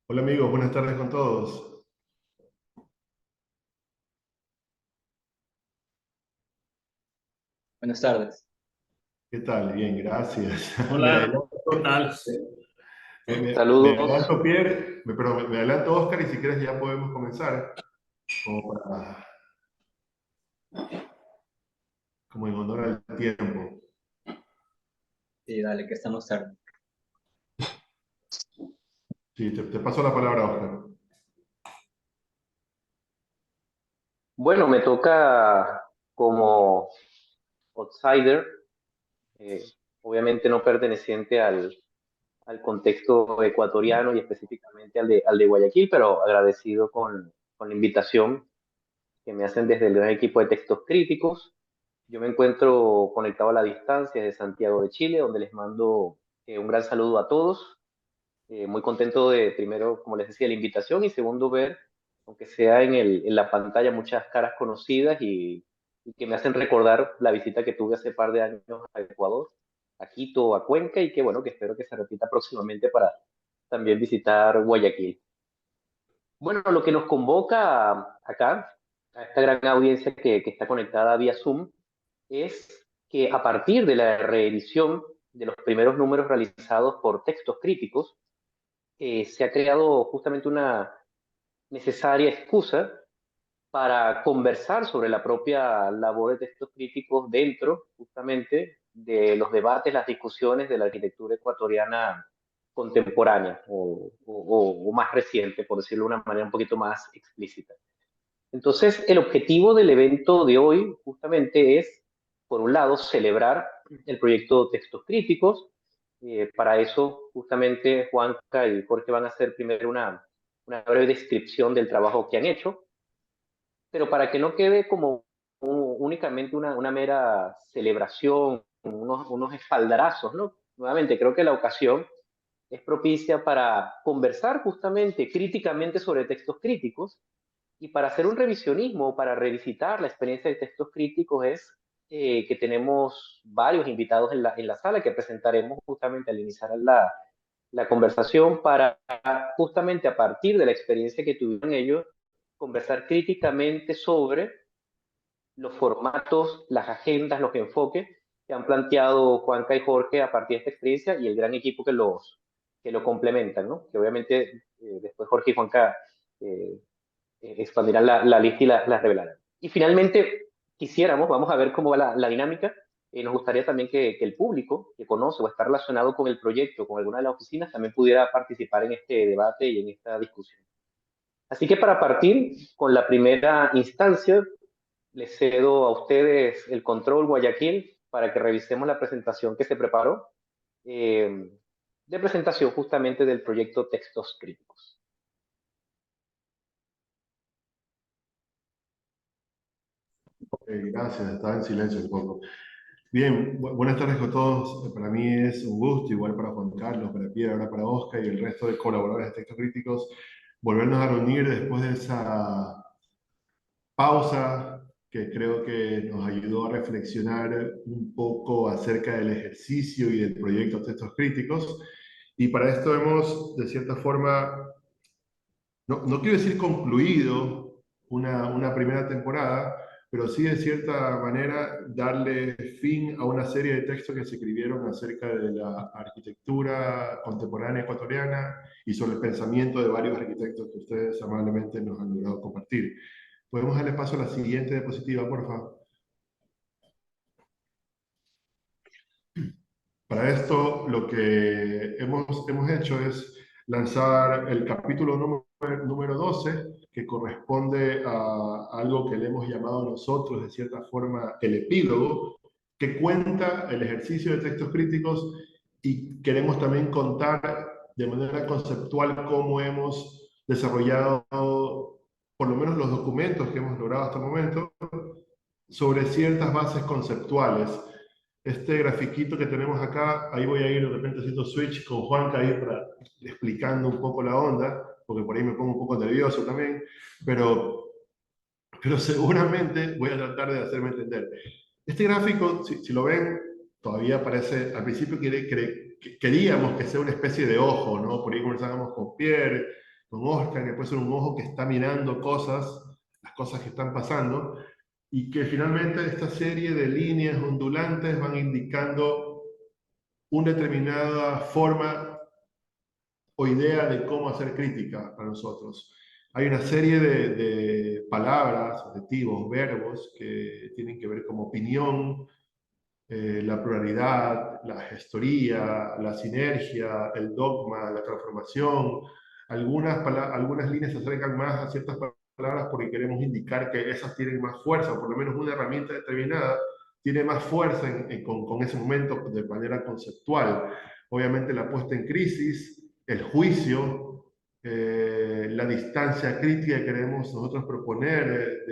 Hola amigos, buenas tardes con todos. Buenas tardes. ¿Qué tal? Bien, gracias. Me Hola, adelanto, ¿qué tal? me Saludos. adelanto, Pierre, pero me adelanto Oscar y si quieres ya podemos comenzar. Como, como en honor al tiempo. Sí, dale, que estamos tarde. Sí, te paso la palabra, Oscar. Bueno, me toca como outsider, eh, obviamente no perteneciente al contexto ecuatoriano y específicamente al de Guayaquil, pero agradecido con la invitación que me hacen desde el gran equipo de textos críticos. Yo me encuentro conectado a la distancia de Santiago de Chile, donde les mando un gran saludo a todos. Muy contento de, primero, como les decía, la invitación y segundo, ver, aunque sea en la pantalla, muchas caras conocidas y que me hacen recordar la visita que tuve hace par de años a Ecuador, a Quito, a Cuenca y que bueno, que espero que se repita próximamente para también visitar Guayaquil. Bueno, lo que nos convoca acá, a esta gran audiencia que está conectada vía Zoom, es que a partir de la reedición de los primeros números realizados por textos críticos, se ha creado justamente una necesaria excusa para conversar sobre la propia labor de textos críticos dentro justamente de los debates, las discusiones de la arquitectura ecuatoriana contemporánea o más reciente, por decirlo de una manera un poquito más explícita. Entonces, el objetivo del evento de hoy justamente es, por un lado, celebrar el proyecto Textos Críticos. Para eso, justamente, Juanca y Jorge van a hacer primero una breve descripción del trabajo que han hecho, pero para que no quede como únicamente una mera celebración, unos espaldarazos, ¿no? Nuevamente, creo que la ocasión es propicia para conversar justamente críticamente sobre textos críticos y para hacer un revisionismo, para revisitar la experiencia de textos críticos es que tenemos varios invitados en la sala que presentaremos justamente al iniciar la conversación para justamente a partir de la experiencia que tuvieron ellos, conversar críticamente sobre los formatos, las agendas, los enfoques que han planteado Juanca y Jorge a partir de esta experiencia y el gran equipo que lo complementan, ¿no? Que obviamente después Jorge y Juanca eh, expandirán la lista y la revelarán. Y finalmente, vamos a ver cómo va la dinámica. Nos gustaría también que el público que conoce o está relacionado con el proyecto, con alguna de las oficinas, también pudiera participar en este debate y en esta discusión. Así que para partir con la primera instancia, les cedo a ustedes el control Guayaquil para que revisemos la presentación que se preparó de presentación justamente del proyecto Textos Críticos. Gracias, estaba en silencio un poco. Bien, buenas tardes con todos. Para mí es un gusto, igual para Juan Carlos, para Pierre, ahora para Oscar y el resto de colaboradores de Textos Críticos, volvernos a reunir después de esa pausa que creo que nos ayudó a reflexionar un poco acerca del ejercicio y del proyecto Textos Críticos. Y para esto hemos, de cierta forma, no quiero decir concluido una primera temporada, pero sí de cierta manera darle fin a una serie de textos que se escribieron acerca de la arquitectura contemporánea ecuatoriana y sobre el pensamiento de varios arquitectos que ustedes amablemente nos han logrado compartir. ¿Podemos darle paso a la siguiente diapositiva, por favor? Para esto, lo que hemos hecho es lanzar el capítulo número 12, que corresponde a algo que le hemos llamado nosotros, de cierta forma, el epílogo, que cuenta el ejercicio de textos críticos y queremos también contar de manera conceptual cómo hemos desarrollado, por lo menos los documentos que hemos logrado hasta el momento, sobre ciertas bases conceptuales este grafiquito que tenemos acá, ahí voy a ir de repente haciendo switch con Juanca ahí para explicando un poco la onda, porque por ahí me pongo un poco nervioso también, pero, pero seguramente voy a tratar de hacerme entender. Este gráfico, si lo ven, todavía parece, al principio queríamos que sea una especie de ojo, ¿no? Por ahí conversábamos con Pierre, con Oscar, que puede ser un ojo que está mirando cosas, las cosas que están pasando, y que finalmente esta serie de líneas ondulantes van indicando una determinada forma o idea de cómo hacer crítica para nosotros. Hay una serie de palabras, adjetivos, verbos que tienen que ver como opinión, la pluralidad, la gestoría, la sinergia, el dogma, la transformación. Algunas líneas se acercan más a ciertas palabras porque queremos indicar que esas tienen más fuerza, o por lo menos una herramienta determinada tiene más fuerza con ese momento de manera conceptual. Obviamente la puesta en crisis, el juicio, la distancia crítica que queremos nosotros proponer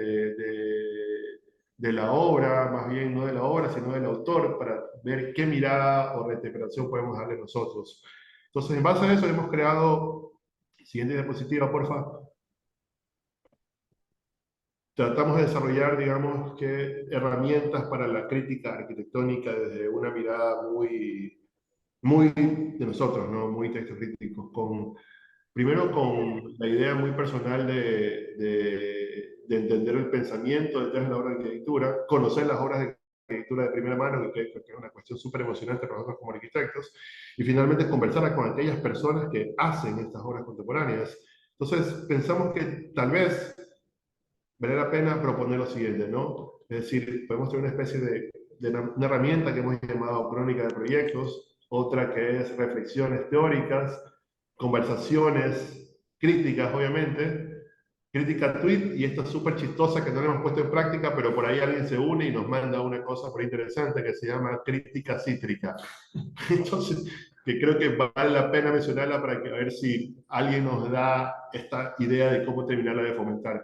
de la obra, más bien no de la obra, sino del autor, para ver qué mirada o reinterpretación podemos darle nosotros. Entonces, en base a eso hemos creado, siguiente diapositiva, porfa, tratamos de desarrollar, digamos, que herramientas para la crítica arquitectónica desde una mirada muy de nosotros, ¿no? Muy textos críticos, primero con la idea muy personal de entender el pensamiento detrás de la obra de arquitectura, conocer las obras de arquitectura de primera mano, que es una cuestión súper emocionante para nosotros como arquitectos, y finalmente conversar con aquellas personas que hacen estas obras contemporáneas. Entonces pensamos que tal vez vale la pena proponer lo siguiente, ¿no? Es decir, podemos tener una especie de una herramienta que hemos llamado crónica de proyectos, otra que es reflexiones teóricas, conversaciones críticas, obviamente, crítica tweet, y esta es súper chistosa que no la hemos puesto en práctica, pero por ahí alguien se une y nos manda una cosa muy interesante que se llama crítica cítrica. Entonces, que creo que vale la pena mencionarla para que, a ver si alguien nos da esta idea de cómo terminarla de fomentar.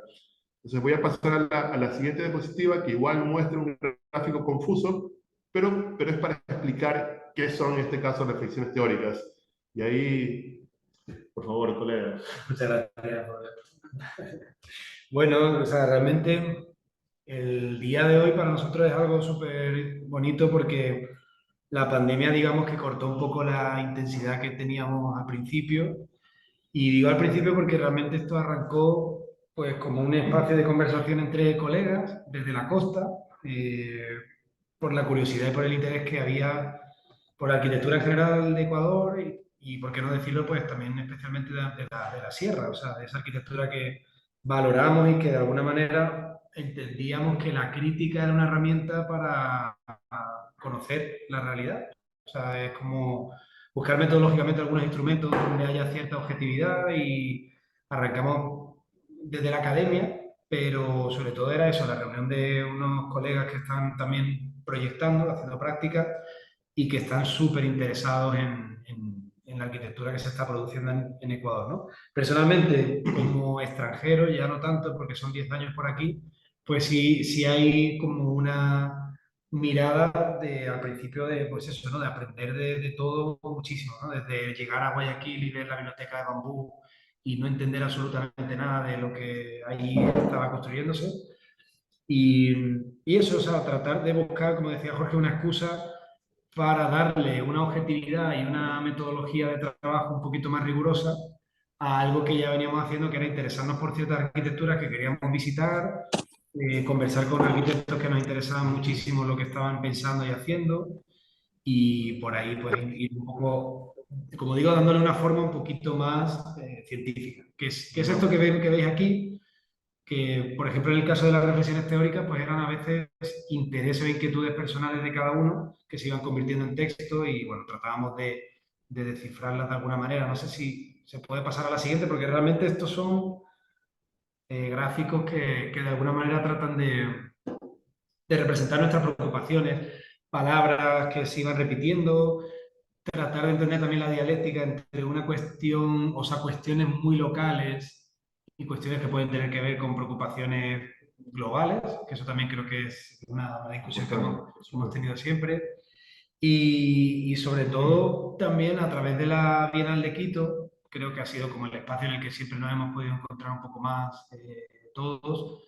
Entonces voy a pasar a la siguiente diapositiva, que igual muestra un gráfico confuso, pero es para explicar qué son en este caso reflexiones teóricas. Y ahí, por favor, colega. Muchas gracias. Bueno, o sea, realmente el día de hoy para nosotros es algo súper bonito porque la pandemia, digamos que cortó un poco la intensidad que teníamos al principio. Y digo al principio porque realmente esto arrancó pues como un espacio de conversación entre colegas desde la costa, eh, por la curiosidad y por el interés que había por la arquitectura en general de Ecuador y por qué no decirlo, pues también especialmente de la sierra, o sea, de esa arquitectura que valoramos y que de alguna manera entendíamos que la crítica era una herramienta para conocer la realidad. O sea, es como buscar metodológicamente algunos instrumentos donde haya cierta objetividad y arrancamos desde la academia, pero sobre todo era eso, la reunión de unos colegas que están también proyectando, haciendo prácticas y que están súper interesados en la arquitectura que se está produciendo en Ecuador, ¿no? Personalmente, como extranjero, ya no tanto porque son 10 años por aquí, pues sí hay como una mirada al principio de, pues eso, ¿no? De aprender de todo muchísimo, ¿no? Desde llegar a Guayaquil y ver la biblioteca de bambú y no entender absolutamente nada de lo que ahí estaba construyéndose. Y eso, o sea, tratar de buscar, como decía Jorge, una excusa para darle una objetividad y una metodología de trabajo un poquito más rigurosa a algo que ya veníamos haciendo, que era interesarnos por ciertas arquitecturas que queríamos visitar, conversar con arquitectos que nos interesaban muchísimo lo que estaban pensando y haciendo, y por ahí pues ir un poco, como digo, dándole una forma un poquito más científica. ¿Qué es esto que veis aquí? Que, por ejemplo, en el caso de las reflexiones teóricas, pues eran a veces intereses o inquietudes personales de cada uno que se iban convirtiendo en texto y, bueno, tratábamos de descifrarlas de alguna manera. No sé si se puede pasar a la siguiente, porque realmente estos son gráficos que de alguna manera tratan de representar nuestras preocupaciones, palabras que se iban repitiendo, tratar de entender también la dialéctica entre una cuestión, o sea, cuestiones muy locales y cuestiones que pueden tener que ver con preocupaciones globales, que eso también creo que es una discusión que hemos tenido siempre. Y sobre todo también a través de la Bienal de Quito, creo que ha sido como el espacio en el que siempre nos hemos podido encontrar un poco más todos.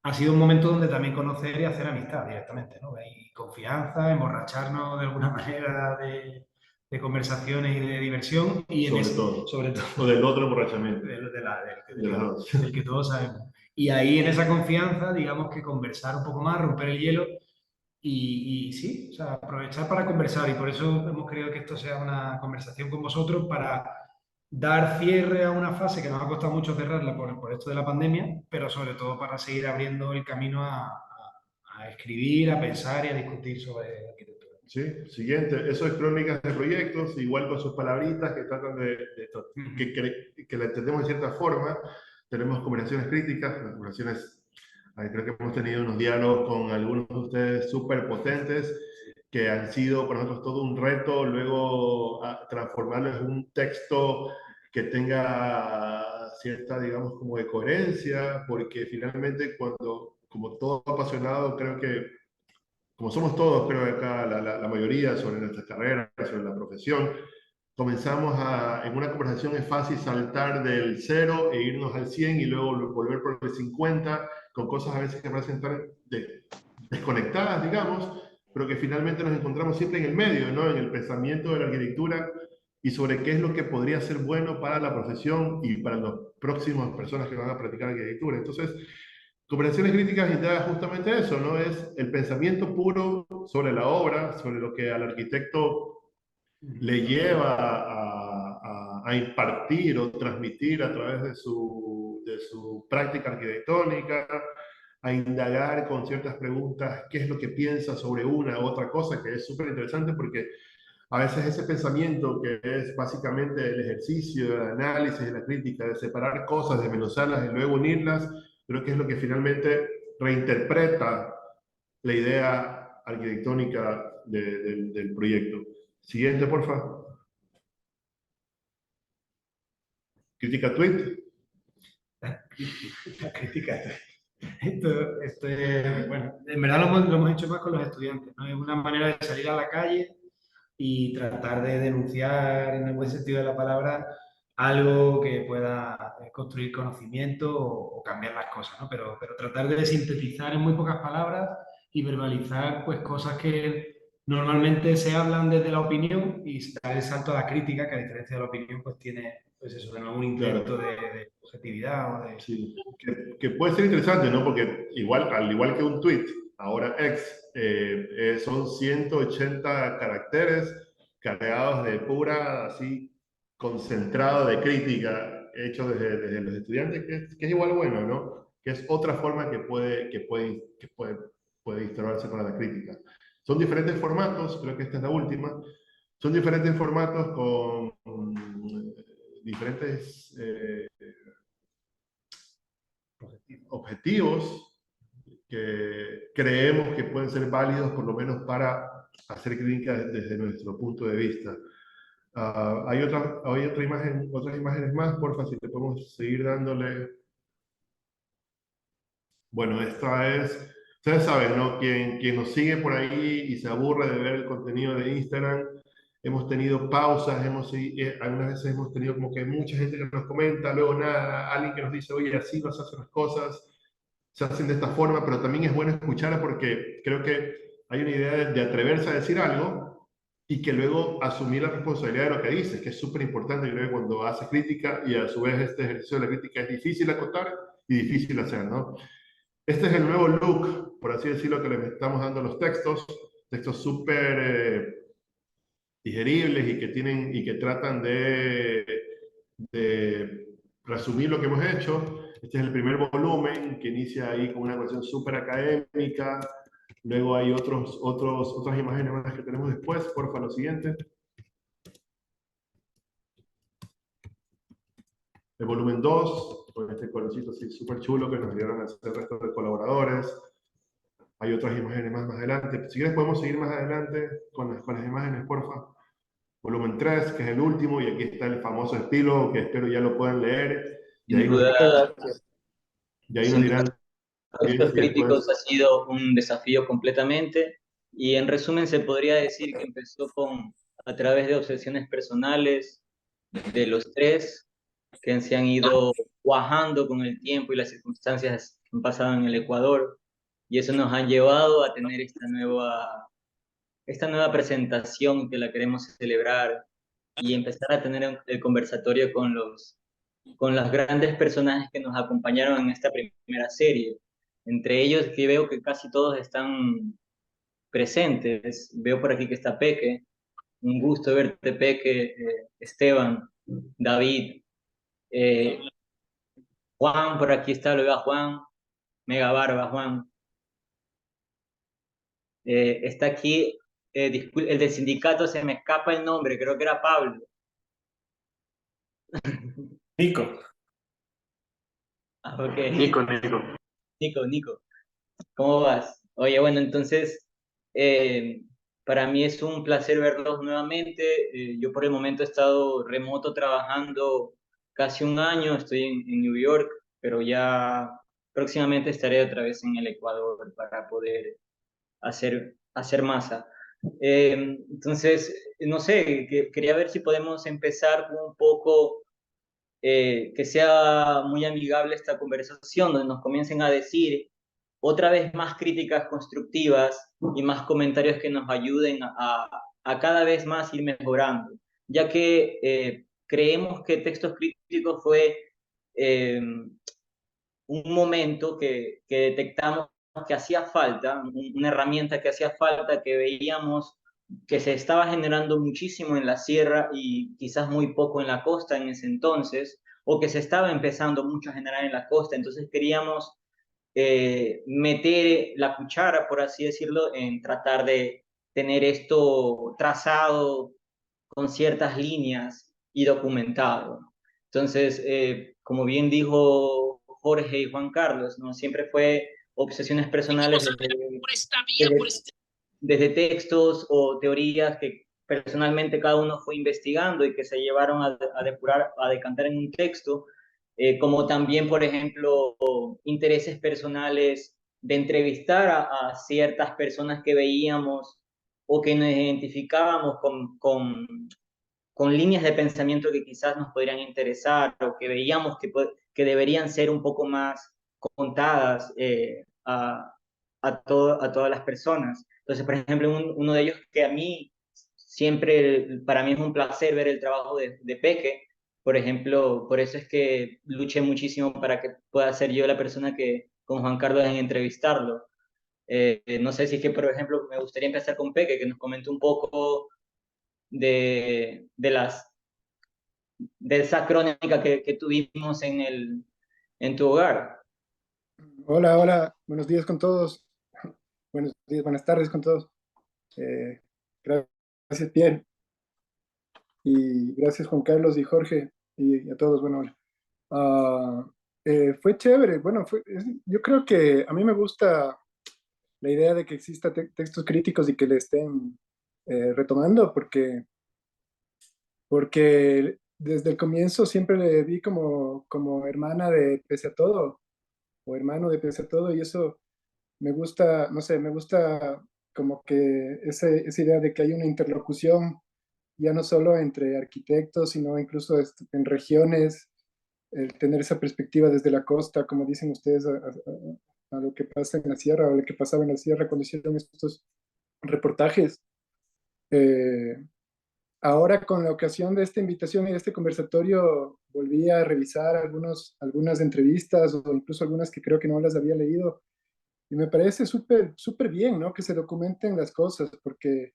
Ha sido un momento donde también conocer y hacer amistad directamente, ¿no? Y confianza, emborracharnos de alguna manera de conversaciones y de diversión. Y en Sobre todo. sobre todo, O del otro emborrachamiento. del De las dos. del que todos sabemos. Y ahí en esa confianza, digamos que conversar un poco más, romper el hielo y sí, o sea, aprovechar para conversar. Y por eso hemos querido que esto sea una conversación con vosotros para dar cierre a una fase que nos ha costado mucho cerrarla por esto de la pandemia, pero sobre todo para seguir abriendo el camino a escribir, a pensar y a discutir sobre arquitectura. ¿Sí? Siguiente, eso es crónicas de proyectos, igual con sus palabritas que tratan de esto, que la entendemos de cierta forma. Tenemos conversaciones críticas, las conversaciones, creo que hemos tenido unos diálogos con algunos de ustedes súper potentes, que han sido para nosotros todo un reto, luego transformarlo en un texto que tenga cierta, digamos, como de coherencia, porque finalmente cuando, como todo apasionado, creo que como somos todos, creo que acá la mayoría sobre nuestras carreras, sobre la profesión, comenzamos en una conversación es fácil saltar del cero e irnos al 100 y luego volver por el 50 con cosas a veces que parecen estar desconectadas, digamos, pero que finalmente nos encontramos siempre en el medio, ¿no? En el pensamiento de la arquitectura y sobre qué es lo que podría ser bueno para la profesión y para las próximas personas que van a practicar arquitectura. Entonces, conversaciones críticas integra justamente eso, ¿no? Es el pensamiento puro sobre la obra, sobre lo que al arquitecto le lleva a impartir o transmitir a través de su práctica arquitectónica, a indagar con ciertas preguntas qué es lo que piensa sobre una u otra cosa, que es súper interesante porque a veces ese pensamiento que es básicamente el ejercicio, el análisis, de la crítica, de separar cosas, desmenuzarlas y luego unirlas, creo que es lo que finalmente reinterpreta la idea arquitectónica del proyecto. Siguiente, porfa. Crítica tweet. La crítica. Bueno, en verdad lo hemos hecho más con los estudiantes, ¿no? Es una manera de salir a la calle y tratar de denunciar, en el buen sentido de la palabra, algo que pueda construir conocimiento o cambiar las cosas, ¿no? Pero tratar de sintetizar en muy pocas palabras y verbalizar pues cosas que normalmente se hablan desde la opinión y dar el salto a la crítica, que a diferencia de la opinión pues tiene pues eso, de nuevo un intento Claro. de objetividad o de... Sí. Que puede ser interesante, ¿no? Porque igual, al igual que un tweet, ahora X, son 180 caracteres cargados de pura, así, concentrado de crítica, hecho desde los estudiantes, que es igual bueno, ¿no? Que es otra forma puede instalarse para la crítica. Son diferentes formatos, creo que esta es la última, son diferentes formatos con diferentes objetivos que creemos que pueden ser válidos por lo menos para hacer crítica desde nuestro punto de vista. Hay otra imagen, otras imágenes más, porfa, si te podemos seguir dándole. Bueno, esta es, ustedes saben, ¿no? Quien nos sigue por ahí y se aburre de ver el contenido de Instagram, hemos tenido pausas, algunas veces hemos tenido como que mucha gente que nos comenta, luego nada, alguien que nos dice, oye, así no se hacen las cosas, se hacen de esta forma, pero también es bueno escucharla porque creo que hay una idea de atreverse a decir algo y que luego asumir la responsabilidad de lo que dices, que es súper importante. Yo creo que cuando haces crítica y a su vez este ejercicio de la crítica es difícil acotar y difícil hacer, ¿no? Este es el nuevo look, por así decirlo, que le estamos dando a los textos, textos súper digeribles y que tienen y que tratan de resumir lo que hemos hecho. Este es el primer volumen que inicia ahí con una versión súper académica. Luego hay otras imágenes más que tenemos después. Porfa, lo siguiente. El volumen 2 con este colorcito así súper chulo que nos dieron a hacer el resto de colaboradores. Hay otras imágenes más adelante. Si quieres podemos seguir más adelante con las imágenes, porfa. Volumen 3 que es el último, y aquí está el famoso estilo, que espero ya lo puedan leer. Y Sin ahí nos, duda, y ahí nos sin duda, dirán estos si después... críticos ha sido un desafío completamente. Y en resumen se podría decir que empezó a través de obsesiones personales de los tres, que se han ido cuajando con el tiempo y las circunstancias que han pasado en el Ecuador, y eso nos ha llevado a tener esta nueva presentación que la queremos celebrar y empezar a tener el conversatorio con los grandes personajes que nos acompañaron en esta primera serie. Entre ellos que veo que casi todos están presentes. Veo por aquí que está Peque. Un gusto verte, Peque, Esteban, David, eh, Juan, por aquí está, lo veo a Juan, Mega Barba, Juan. Está aquí, el del sindicato, se me escapa el nombre, creo que era Pablo. Nico. Ah, ok. Nico. Nico, ¿cómo vas? Oye, bueno, entonces, eh, para mí es un placer verlos nuevamente. Yo por el momento he estado remoto trabajando casi un año, estoy en New York, pero ya próximamente estaré otra vez en el Ecuador para poder hacer masa. Entonces, no sé, quería ver si podemos empezar con un poco, que sea muy amigable esta conversación, donde nos comiencen a decir otra vez más críticas constructivas y más comentarios que nos ayuden a cada vez más ir mejorando, ya que creemos que Textos Críticos fue eh, un momento que detectamos que hacía falta, una herramienta que hacía falta, que veíamos que se estaba generando muchísimo en la sierra y quizás muy poco en la costa en ese entonces, o que se estaba empezando mucho a generar en la costa. Entonces queríamos meter la cuchara, por así decirlo, en tratar de tener esto trazado con ciertas líneas y documentado. Entonces, como bien dijo Jorge y Juan Carlos, ¿no? Siempre fue obsesiones personales desde textos o teorías que personalmente cada uno fue investigando y que se llevaron a depurar, a decantar en un texto, como también, por ejemplo, intereses personales de entrevistar a ciertas personas que veíamos o que nos identificábamos con líneas de pensamiento que quizás nos podrían interesar o que veíamos que deberían ser un poco más contadas a todas las personas. Entonces, por ejemplo, uno de ellos que a mí siempre, para mí es un placer ver el trabajo de Peque, por ejemplo, por eso es que luché muchísimo para que pueda ser yo la persona que con Juan Carlos en entrevistarlo. No sé si es que, por ejemplo, me gustaría empezar con Peque, que nos comente un poco de de esa crónica que tuvimos en tu hogar. Hola, hola, buenos días con todos. Buenos días, buenas tardes con todos. Eh, gracias, Pierre, y gracias, Juan Carlos y Jorge, y a todos. Bueno, hola. Ah, fue chévere. Bueno, yo creo que a mí me gusta la idea de que exista textos críticos y que le estén retomando, porque desde el comienzo siempre le vi como hermana de Pese a Todo, o hermano de Pese a Todo, y eso me gusta, no sé, me gusta como que esa idea de que hay una interlocución ya no solo entre arquitectos, sino incluso en regiones, el tener esa perspectiva desde la costa, como dicen ustedes, a lo que pasa en la sierra, o lo que pasaba en la sierra cuando hicieron estos reportajes. Eh, Ahora, con la ocasión de esta invitación y de este conversatorio, volví a revisar algunas entrevistas o incluso algunas que creo que no las había leído. Y me parece súper, súper bien, ¿no? Que se documenten las cosas, porque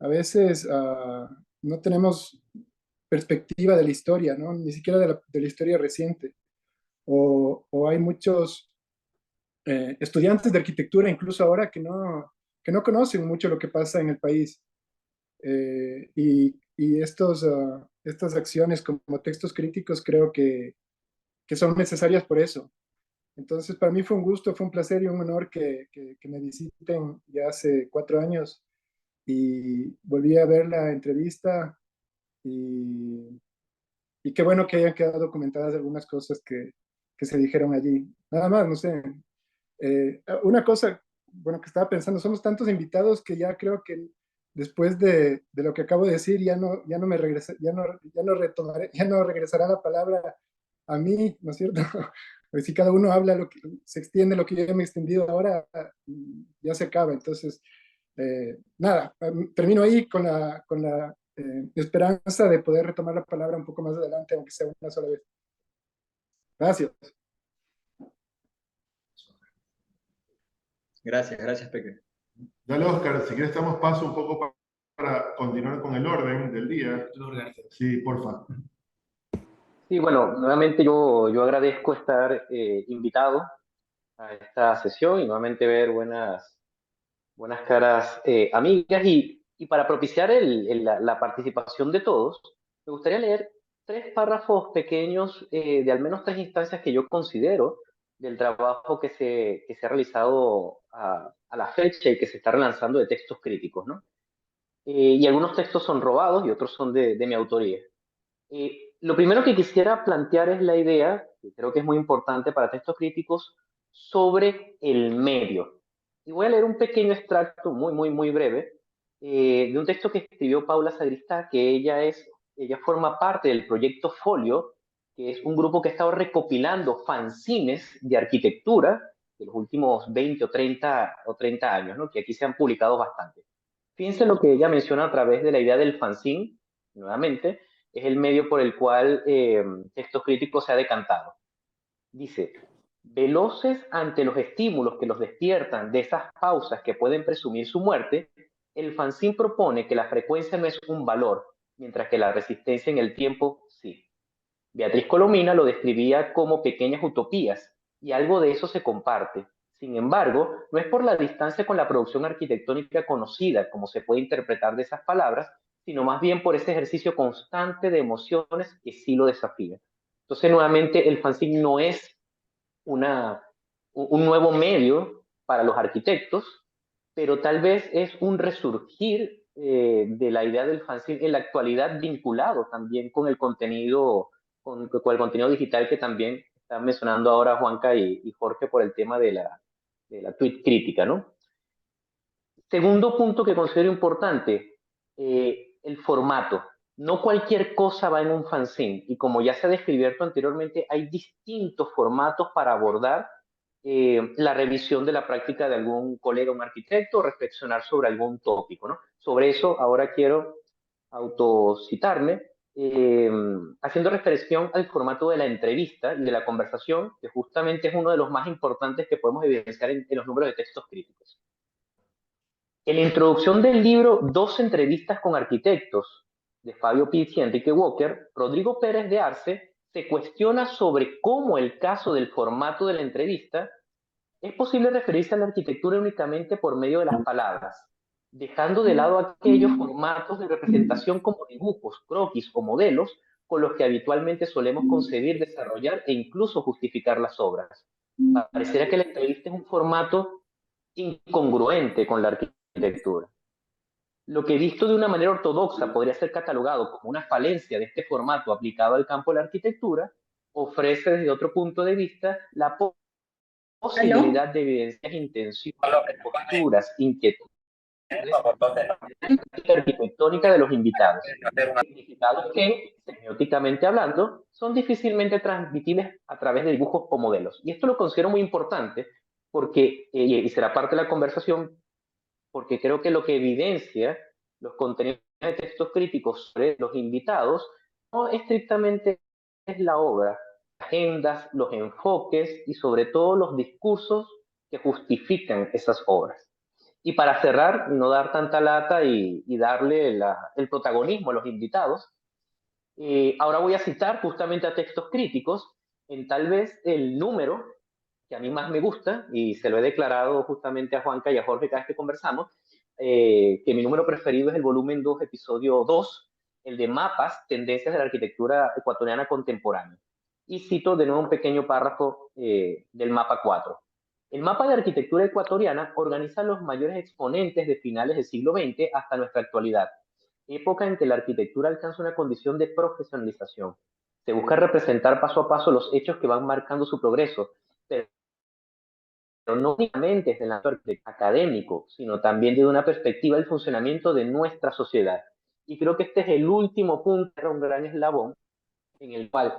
a veces no tenemos perspectiva de la historia, ¿no? Ni siquiera de la historia reciente. O hay muchos estudiantes de arquitectura, incluso ahora, que no conocen mucho lo que pasa en el país. Y estas acciones como textos críticos creo que son necesarias por eso. Entonces, para mí fue un gusto, fue un placer y un honor que me visiten ya hace 4 años y volví a ver la entrevista y, y qué bueno que hayan quedado documentadas algunas cosas que se dijeron allí. Nada más, no sé. Una cosa bueno, que estaba pensando, somos tantos invitados que ya creo que después de lo que acabo de decir, ya no me regresa, ya no retomaré, ya no regresará la palabra a mí, ¿no es cierto? Pues si cada uno habla, se extiende lo que yo ya me he extendido ahora, ya se acaba. Entonces, nada, termino ahí con la esperanza de poder retomar la palabra un poco más adelante, aunque sea una sola vez. Gracias. Gracias, gracias, Peque. Dale, Oscar, si quieres damos paso un poco para continuar con el orden del día. Sí, porfa. Sí, bueno, nuevamente yo agradezco estar invitado a esta sesión y nuevamente ver buenas caras amigas y para propiciar la participación de todos, me gustaría leer 3 párrafos pequeños de al menos 3 instancias que yo considero del trabajo que se ha realizado a la fecha y que se está relanzando de textos críticos, ¿no? Y algunos textos son robados y otros son de mi autoría. Lo primero que quisiera plantear es la idea, que creo que es muy importante para textos críticos, sobre el medio. Y voy a leer un pequeño extracto muy breve de un texto que escribió Paula Sagristá, que ella forma parte del proyecto Folio, que es un grupo que ha estado recopilando fanzines de arquitectura de los últimos 20 o 30 años, ¿no? Que aquí se han publicado bastante. Fíjense lo que ella menciona a través de la idea del fanzine, nuevamente, es el medio por el cual Textos Críticos se ha decantado. Dice, veloces ante los estímulos que los despiertan de esas pausas que pueden presumir su muerte, el fanzine propone que la frecuencia no es un valor, mientras que la resistencia en el tiempo sí. Beatriz Colomina lo describía como pequeñas utopías, y algo de eso se comparte. Sin embargo, no es por la distancia con la producción arquitectónica conocida, como se puede interpretar de esas palabras, sino más bien por ese ejercicio constante de emociones que sí lo desafía. Entonces, nuevamente, el fanzine no es un nuevo medio para los arquitectos, pero tal vez es un resurgir de la idea del fanzine en la actualidad vinculado también con el contenido, con el contenido digital que también están mencionando ahora Juanca y Jorge por el tema de la tweet crítica, ¿no? Segundo punto que considero importante, el formato. No cualquier cosa va en un fanzine y como ya se ha descrito anteriormente, hay distintos formatos para abordar la revisión de la práctica de algún colega, un arquitecto, o reflexionar sobre algún tópico, ¿no? Sobre eso ahora quiero autocitarme, haciendo referencia al formato de la entrevista y de la conversación, que justamente es uno de los más importantes que podemos evidenciar en los números de textos críticos. En la introducción del libro Dos entrevistas con arquitectos, de Fabio Pizzi y Enrique Walker, Rodrigo Pérez de Arce se cuestiona sobre cómo el caso del formato de la entrevista es posible referirse a la arquitectura únicamente por medio de las palabras, dejando de lado aquellos formatos de representación como dibujos, croquis o modelos con los que habitualmente solemos concebir, desarrollar e incluso justificar las obras. Pareciera que la entrevista es un formato incongruente con la arquitectura. Lo que visto de una manera ortodoxa podría ser catalogado como una falencia de este formato aplicado al campo de la arquitectura, ofrece desde otro punto de vista la posibilidad de evidenciar intenciones, posturas, inquietudes arquitectónica de los invitados. Significados que, semióticamente hablando, son difícilmente transmitibles a través de dibujos o modelos. Y esto lo considero muy importante porque, y será parte de la conversación, porque creo que lo que evidencia los contenidos de textos críticos sobre los invitados no estrictamente es la obra, las agendas, los enfoques y sobre todo los discursos que justifican esas obras. Y para cerrar, no dar tanta lata y darle el protagonismo a los invitados, ahora voy a citar justamente a textos críticos en tal vez el número que a mí más me gusta, y se lo he declarado justamente a Juanca y a Jorge cada vez que conversamos, que mi número preferido es el volumen 2, episodio 2, el de mapas, tendencias de la arquitectura ecuatoriana contemporánea. Y cito de nuevo un pequeño párrafo del mapa 4. El mapa de arquitectura ecuatoriana organiza los mayores exponentes de finales del siglo XX hasta nuestra actualidad, época en que la arquitectura alcanza una condición de profesionalización. Se busca representar paso a paso los hechos que van marcando su progreso, pero no únicamente desde el ámbito académico, sino también desde una perspectiva del funcionamiento de nuestra sociedad. Y creo que este es el último punto, era un gran eslabón, en el cual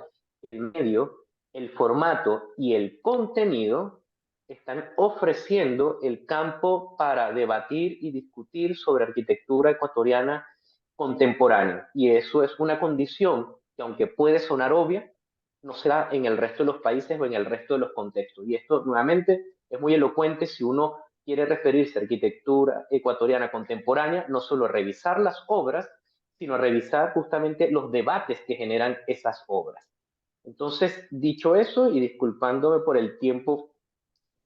el medio, el formato y el contenido están ofreciendo el campo para debatir y discutir sobre arquitectura ecuatoriana contemporánea. Y eso es una condición que, aunque puede sonar obvia, no se da en el resto de los países o en el resto de los contextos. Y esto, nuevamente, es muy elocuente si uno quiere referirse a arquitectura ecuatoriana contemporánea, no solo revisar las obras, sino revisar justamente los debates que generan esas obras. Entonces, dicho eso, y disculpándome por el tiempo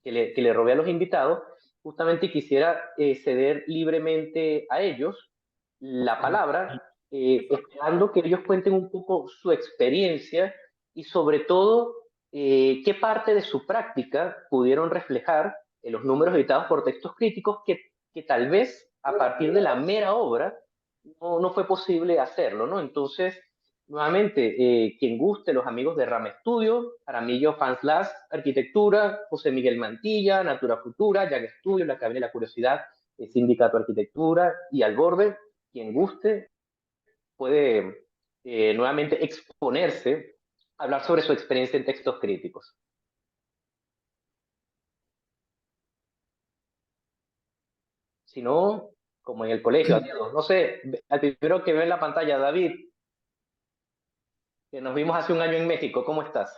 que le robé a los invitados, justamente quisiera ceder libremente a ellos la palabra, esperando que ellos cuenten un poco su experiencia y sobre todo qué parte de su práctica pudieron reflejar en los números editados por textos críticos que tal vez a partir de la mera obra no fue posible hacerlo, ¿no? Entonces, nuevamente, quien guste, los amigos de Rama Estudio, Aramillo Fanslas Arquitectura, José Miguel Mantilla, Natura Futura, Jag Estudio, La Cabina de la Curiosidad, Sindicato Arquitectura y Al Borde, quien guste puede nuevamente exponerse, hablar sobre su experiencia en textos críticos. Si no, como en el colegio, no sé, al primero que veo en la pantalla, David, que nos vimos hace un año en México, ¿cómo estás?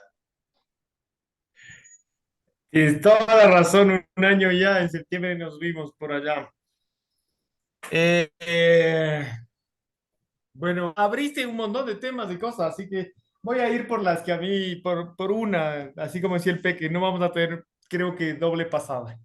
Tienes toda la razón, un año ya, en septiembre nos vimos por allá. Eh, eh, bueno, abriste un montón de temas y cosas, así que voy a ir por las que a mí, por una, así como decía el Peque, no vamos a tener, creo que doble pasada.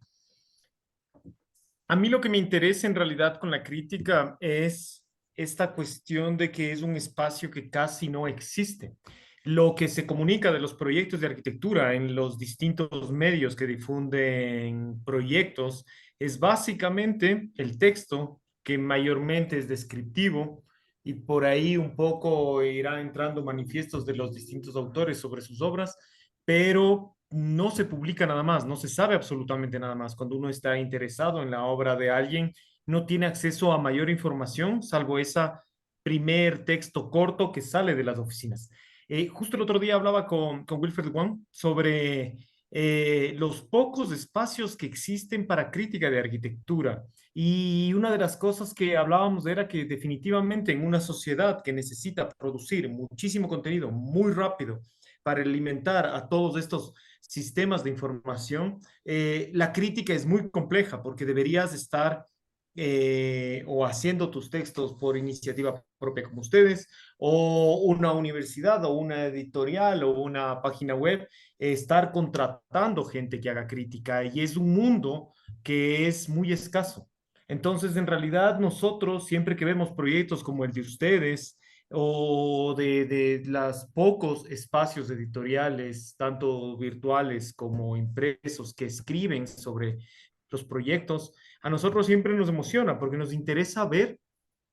A mí lo que me interesa en realidad con la crítica es esta cuestión de que es un espacio que casi no existe. Lo que se comunica de los proyectos de arquitectura en los distintos medios que difunden proyectos es básicamente el texto, que mayormente es descriptivo, y por ahí un poco irá entrando manifiestos de los distintos autores sobre sus obras, pero no se publica nada más, no se sabe absolutamente nada más. Cuando uno está interesado en la obra de alguien, no tiene acceso a mayor información, salvo esa primer texto corto que sale de las oficinas. Justo el otro día hablaba con Wilfred Wang sobre los pocos espacios que existen para crítica de arquitectura. Y una de las cosas que hablábamos era que definitivamente en una sociedad que necesita producir muchísimo contenido muy rápido para alimentar a todos estos sistemas de información, la crítica es muy compleja porque deberías estar o haciendo tus textos por iniciativa propia como ustedes, o una universidad o una editorial o una página web, estar contratando gente que haga crítica y es un mundo que es muy escaso. Entonces, en realidad, nosotros siempre que vemos proyectos como el de ustedes, o de los pocos espacios editoriales, tanto virtuales como impresos, que escriben sobre los proyectos, a nosotros siempre nos emociona porque nos interesa ver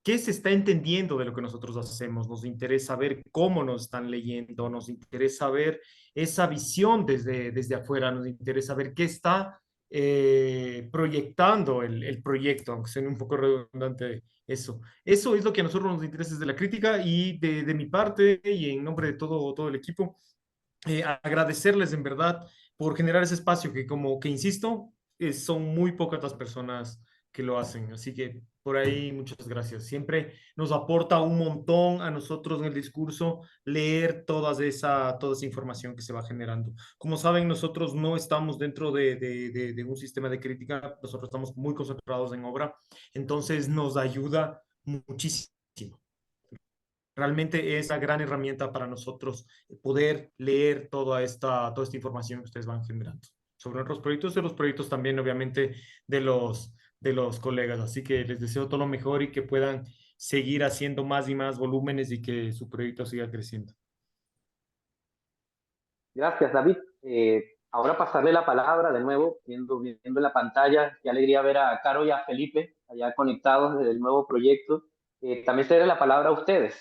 qué se está entendiendo de lo que nosotros hacemos, nos interesa ver cómo nos están leyendo, nos interesa ver esa visión desde afuera, nos interesa ver qué está proyectando el proyecto, aunque sea un poco redundante eso. Eso es lo que a nosotros nos interesa desde la crítica y de mi parte y en nombre de todo el equipo, agradecerles en verdad por generar ese espacio que como que insisto, son muy pocas las personas que lo hacen. Así que por ahí muchas gracias. Siempre nos aporta un montón a nosotros en el discurso leer toda esa información que se va generando. Como saben, nosotros no estamos dentro de un sistema de crítica, nosotros estamos muy concentrados en obra, entonces nos ayuda muchísimo. Realmente es una gran herramienta para nosotros poder leer toda esta información que ustedes van generando sobre nuestros proyectos y los proyectos también, obviamente, de los colegas. Así que les deseo todo lo mejor y que puedan seguir haciendo más y más volúmenes y que su proyecto siga creciendo. Gracias, David. Ahora pasarle la palabra de nuevo, viendo la pantalla. Qué alegría ver a Caro y a Felipe allá conectados desde el nuevo proyecto. También cederé la palabra a ustedes.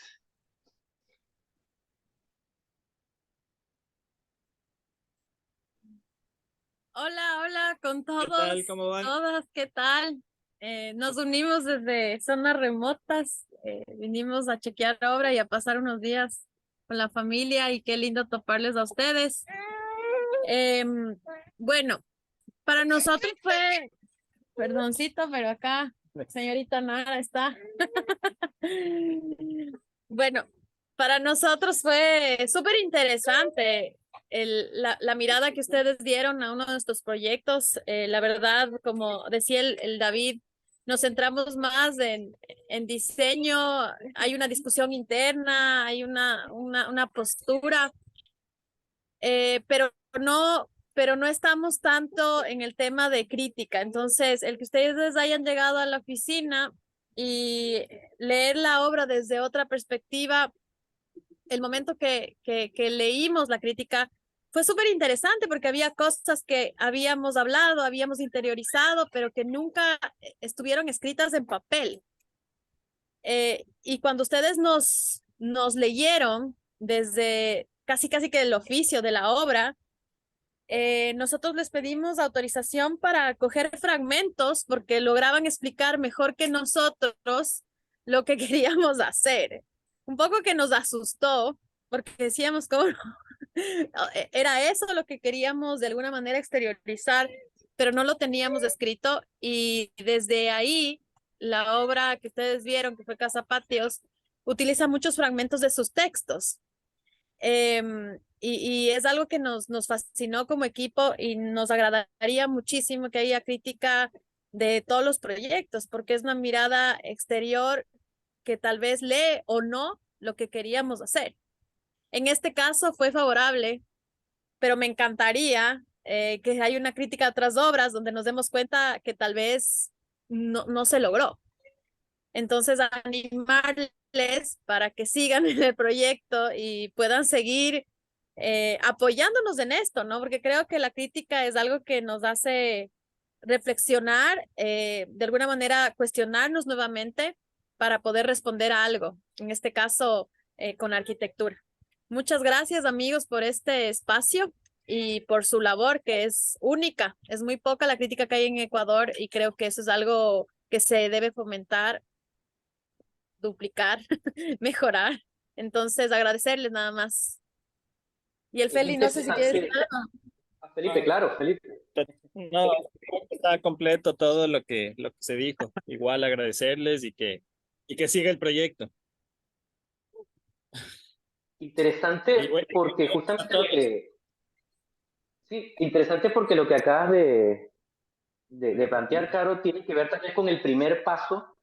Hola, hola con ¿Qué todos, tal? ¿Cómo van? todas, ¿qué tal? Nos unimos desde zonas remotas, vinimos a chequear obra y a pasar unos días con la familia y qué lindo toparles a ustedes. Em, bueno, para nosotros fue, perdoncito, pero acá señorita Nara está. Bueno, para nosotros fue súper interesante la mirada que ustedes dieron a uno de nuestros proyectos. La verdad, como decía el David, nos centramos más en diseño, hay una discusión interna, hay una postura, pero no estamos tanto en el tema de crítica. Entonces, el que ustedes hayan llegado a la oficina y leer la obra desde otra perspectiva, el momento que leímos la crítica fue súper interesante porque había cosas que habíamos hablado, habíamos interiorizado, pero que nunca estuvieron escritas en papel. Y cuando ustedes nos leyeron desde casi que el oficio de la obra, nosotros les pedimos autorización para coger fragmentos porque lograban explicar mejor que nosotros lo que queríamos hacer. Un poco que nos asustó porque decíamos, ¿cómo no? Era eso lo que queríamos de alguna manera exteriorizar, pero no lo teníamos escrito y desde ahí la obra que ustedes vieron, que fue Casa Patios, utiliza muchos fragmentos de sus textos. Y es algo que nos fascinó como equipo y nos agradaría muchísimo que haya crítica de todos los proyectos, porque es una mirada exterior que tal vez lee o no lo que queríamos hacer. En este caso fue favorable, pero me encantaría que haya una crítica a otras obras donde nos demos cuenta que tal vez no se logró. Entonces, animarles para que sigan en el proyecto y puedan seguir apoyándonos en esto, ¿no? Porque creo que la crítica es algo que nos hace reflexionar, de alguna manera cuestionarnos nuevamente para poder responder a algo, en este caso con arquitectura. Muchas gracias, amigos, por este espacio y por su labor que es única. Es muy poca la crítica que hay en Ecuador y creo que eso es algo que se debe fomentar, duplicar, mejorar. Entonces, agradecerles nada más. Y el Es Feli, no sé si quieres. interesante. Felipe, claro, Felipe. No, está completo todo lo que se dijo. Igual agradecerles y que siga el proyecto. Y Interesante bueno, porque justamente lo que, sí, interesante porque lo que acabas de plantear, Caro, tiene que ver también con el primer paso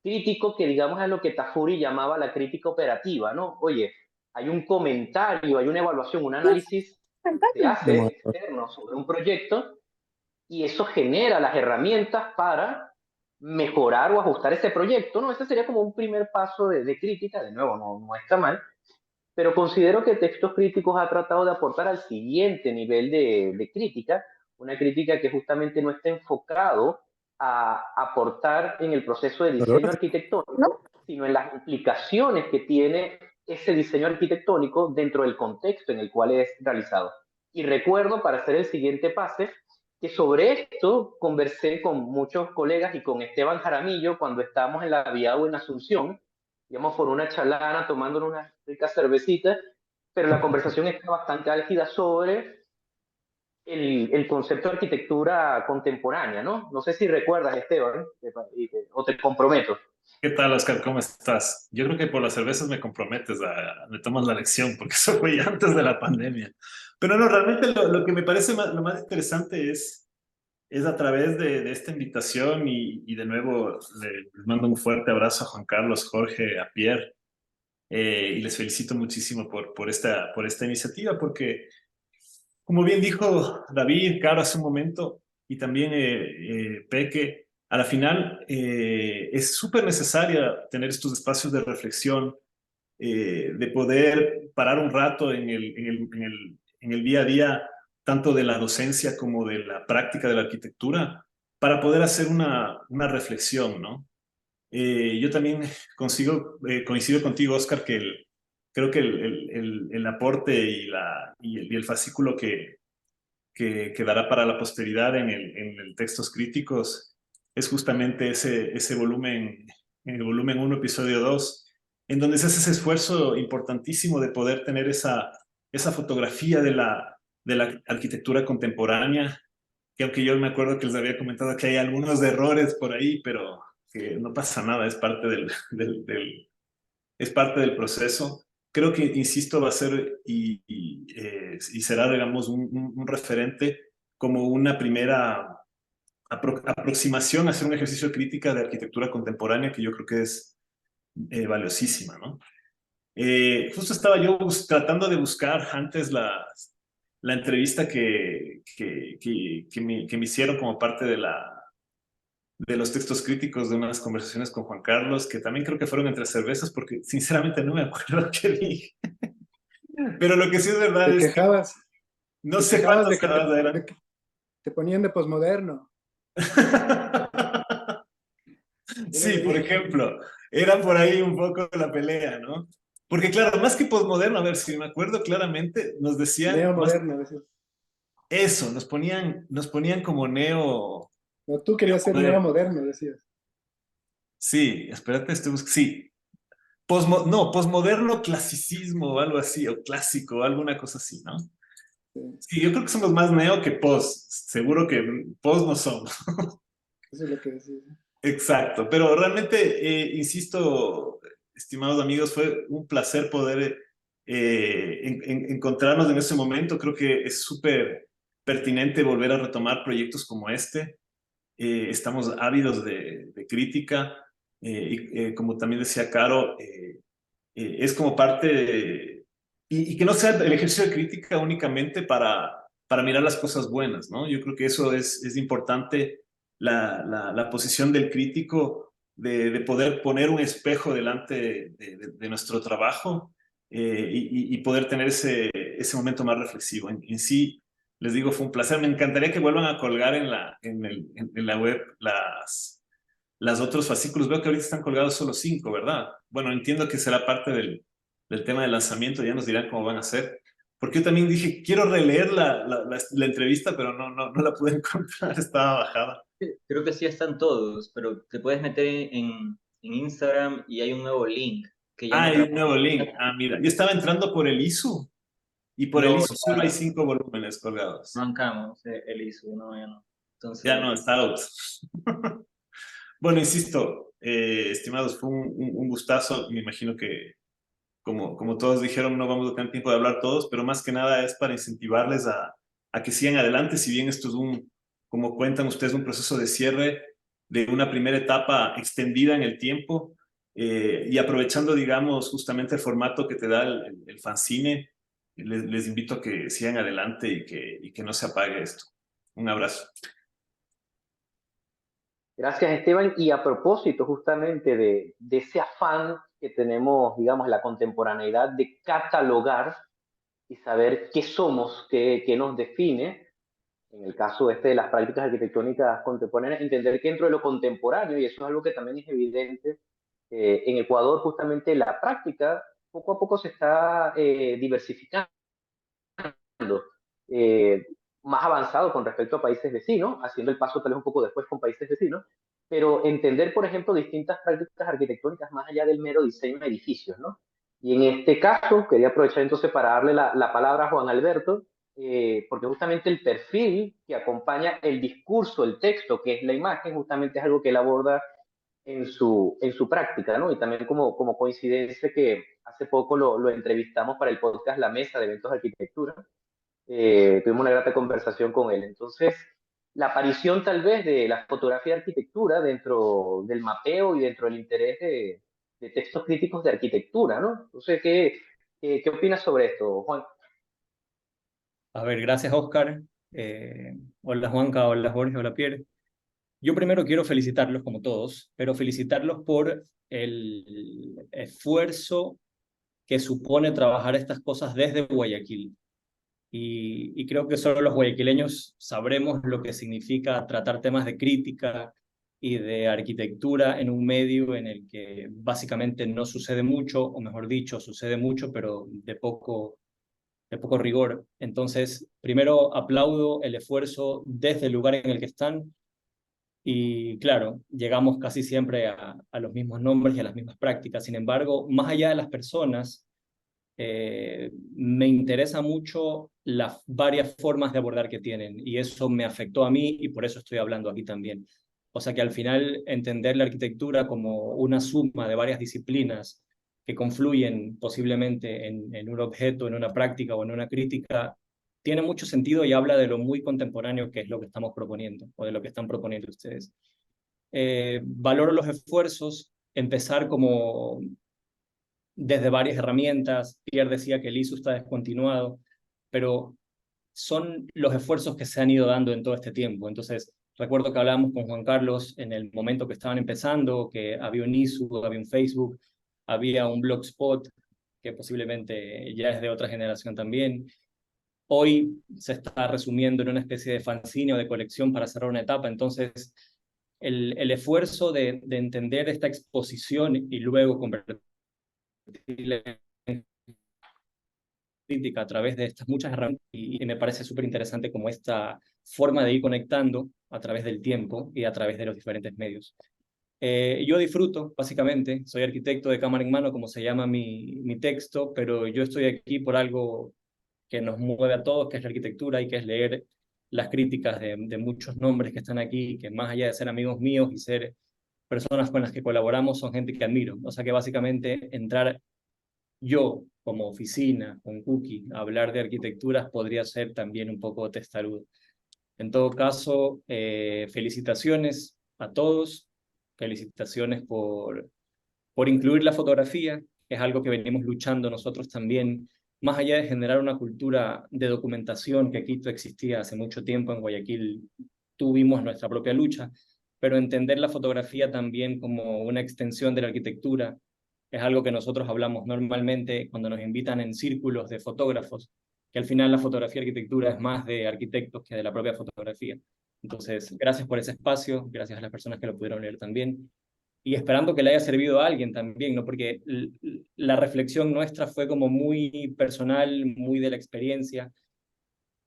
crítico que digamos es lo que Tafuri llamaba la crítica operativa, ¿no? Oye, hay un comentario, hay una evaluación, un análisis se hace externo sobre un proyecto y eso genera las herramientas para mejorar o ajustar ese proyecto, ¿no? Ese sería como un primer paso de crítica, de nuevo, no está mal, pero considero que Textos Críticos ha tratado de aportar al siguiente nivel de crítica, una crítica que justamente no está enfocado a aportar en el proceso de diseño arquitectónico, sino en las implicaciones que tiene ese diseño arquitectónico dentro del contexto en el cual es realizado. Y recuerdo, para hacer el siguiente pase, que sobre esto conversé con muchos colegas y con Esteban Jaramillo cuando estábamos en la Viado en Asunción, digamos, por una chalana, tomándonos una rica cervecita, pero la conversación está bastante álgida sobre el concepto de arquitectura contemporánea, ¿no? No sé si recuerdas, Esteban, o te comprometo. ¿Qué tal, Oscar? ¿Cómo estás? Yo creo que por las cervezas me comprometes, me tomas la lección, porque eso fue ya antes de la pandemia. Pero no, realmente lo que me parece lo más interesante es a través de esta invitación y de nuevo les mando un fuerte abrazo a Juan Carlos, Jorge, a Pierre, y les felicito muchísimo por esta iniciativa, porque como bien dijo David, Caro, hace un momento, y también Peque, a la final es súper necesaria tener estos espacios de reflexión, de poder parar un rato en el día a día, tanto de la docencia como de la práctica de la arquitectura, para poder hacer una reflexión, ¿no? Yo también coincido contigo, Oscar, que creo que el aporte y el fascículo que dará para la posteridad en el Textos Críticos es justamente ese volumen, el volumen 1, episodio 2, en donde se hace ese esfuerzo importantísimo de poder tener esa fotografía de la arquitectura contemporánea, que aunque yo me acuerdo que les había comentado que hay algunos errores por ahí, pero que no pasa nada, es parte es parte del proceso. Creo que, insisto, va a ser y será, digamos, un referente como una primera aproximación a hacer un ejercicio de crítica de arquitectura contemporánea que yo creo que es valiosísima, ¿no? Justo estaba yo tratando de buscar antes la entrevista que me hicieron como parte de los textos críticos de unas conversaciones con Juan Carlos, que también creo que fueron entre cervezas, porque sinceramente no me acuerdo qué dije. Pero lo que sí es verdad Te es que quejabas, no te sé quejabas cuántas de que cervezas eran. de que te ponían de posmoderno. Yo no Sí, le por dije, ejemplo, era por ahí un poco la pelea, ¿no? Porque claro, más que posmoderno, a ver, si me acuerdo claramente, nos decían más neomoderno, decías. eso, nos ponían como No, tú querías ser neomoderno. neomoderno, decías. Sí, espérate, sí. No, posmoderno clasicismo o algo así, o clásico, alguna cosa así, ¿no? Sí, Sí, yo creo que somos más neo que post. Seguro que post no somos. eso es lo que decías. Exacto, pero realmente, insisto, estimados amigos, fue un placer poder encontrarnos en ese momento. Creo que es súper pertinente volver a retomar proyectos como este. Estamos ávidos de crítica y como también decía Caro, es como parte y que no sea el ejercicio de crítica únicamente para mirar las cosas buenas, ¿no? Yo creo que eso es importante, la posición del crítico de poder poner un espejo delante de nuestro trabajo y poder tener ese momento más reflexivo. En sí, les digo, fue un placer. Me encantaría que vuelvan a colgar en la web las otros fascículos. Veo que ahorita están colgados solo 5, ¿verdad? Bueno, entiendo que será parte del tema del lanzamiento, ya nos dirán cómo van a ser. Porque yo también dije, quiero releer la entrevista, pero no la pude encontrar, estaba bajada. Creo que sí están todos, pero te puedes meter en Instagram y hay un nuevo link que ya Ah, no hay un nuevo link. Ah, mira, yo estaba entrando por el ISO y por el no, ISO solo hay 5 volúmenes colgados. arrancamos el ISO, no, ya no. Ya Entonces, no, está out. Bueno, insisto, estimados, fue un gustazo. Me imagino que como todos dijeron, no vamos a tener tiempo de hablar todos, pero más que nada es para incentivarles a que sigan adelante, si bien esto es como cuentan ustedes, un proceso de cierre de una primera etapa extendida en el tiempo y aprovechando, digamos, justamente el formato que te da el fanzine, les invito a que sigan adelante y que no se apague esto. Un abrazo. Gracias, Esteban. Y a propósito justamente de ese afán que tenemos, digamos, la contemporaneidad de catalogar y saber qué somos, qué nos define, en el caso este de las prácticas arquitectónicas contemporáneas, entender que dentro de lo contemporáneo, y eso es algo que también es evidente, en Ecuador justamente la práctica poco a poco se está diversificando, eh, más avanzado con respecto a países vecinos, haciendo el paso tal vez un poco después con países vecinos, pero entender, por ejemplo, distintas prácticas arquitectónicas más allá del mero diseño de edificios, ¿no? Y en este caso, quería aprovechar entonces para darle la palabra a Juan Alberto, porque justamente el perfil que acompaña el discurso, el texto, que es la imagen, justamente es algo que él aborda en su práctica, ¿no? Y también como coincidencia que hace poco lo entrevistamos para el podcast La Mesa de Eventos de Arquitectura, tuvimos una grata conversación con él. Entonces, la aparición tal vez de la fotografía de arquitectura dentro del mapeo y dentro del interés de textos críticos de arquitectura, ¿no? Entonces, qué opinas sobre esto, Juan? A ver, gracias Oscar. Hola Juanca, hola Jorge, hola Pierre. Yo primero quiero felicitarlos como todos, pero felicitarlos por el esfuerzo que supone trabajar estas cosas desde Guayaquil. Y creo que solo los guayaquileños sabremos lo que significa tratar temas de crítica y de arquitectura en un medio en el que básicamente no sucede mucho, o mejor dicho, sucede mucho, pero de poco rigor. Entonces, primero aplaudo el esfuerzo desde el lugar en el que están y claro, llegamos casi siempre a los mismos nombres y a las mismas prácticas. Sin embargo, más allá de las personas, me interesa mucho las varias formas de abordar que tienen y eso me afectó a mí y por eso estoy hablando aquí también. O sea que al final entender la arquitectura como una suma de varias disciplinas que confluyen posiblemente en un objeto, en una práctica o en una crítica, tiene mucho sentido y habla de lo muy contemporáneo que es lo que estamos proponiendo o de lo que están proponiendo ustedes. Valoro los esfuerzos, empezar como desde varias herramientas. Pierre decía que el ISO está descontinuado, pero son los esfuerzos que se han ido dando en todo este tiempo. Entonces, recuerdo que hablábamos con Juan Carlos en el momento que estaban empezando, que había un ISO, había un Facebook, había un Blogspot, que posiblemente ya es de otra generación también. Hoy se está resumiendo en una especie de fanzine o de colección para cerrar una etapa. Entonces, el esfuerzo de entender esta exposición y luego convertirla en crítica a través de estas muchas herramientas y me parece súper interesante como esta forma de ir conectando a través del tiempo y a través de los diferentes medios. Yo disfruto, básicamente, soy arquitecto de cámara en mano, como se llama mi texto, pero yo estoy aquí por algo que nos mueve a todos, que es la arquitectura y que es leer las críticas de muchos nombres que están aquí, que más allá de ser amigos míos y ser personas con las que colaboramos, son gente que admiro. O sea que básicamente entrar yo como oficina, con Cookie, a hablar de arquitecturas podría ser también un poco testarudo. En todo caso, felicitaciones a todos, felicitaciones por incluir la fotografía, que es algo que venimos luchando nosotros también, más allá de generar una cultura de documentación que Quito existía hace mucho tiempo, en Guayaquil tuvimos nuestra propia lucha, pero entender la fotografía también como una extensión de la arquitectura es algo que nosotros hablamos normalmente cuando nos invitan en círculos de fotógrafos, que al final la fotografía y arquitectura es más de arquitectos que de la propia fotografía. Entonces, gracias por ese espacio, gracias a las personas que lo pudieron leer también y esperando que le haya servido a alguien también, ¿no? Porque la reflexión nuestra fue como muy personal, muy de la experiencia,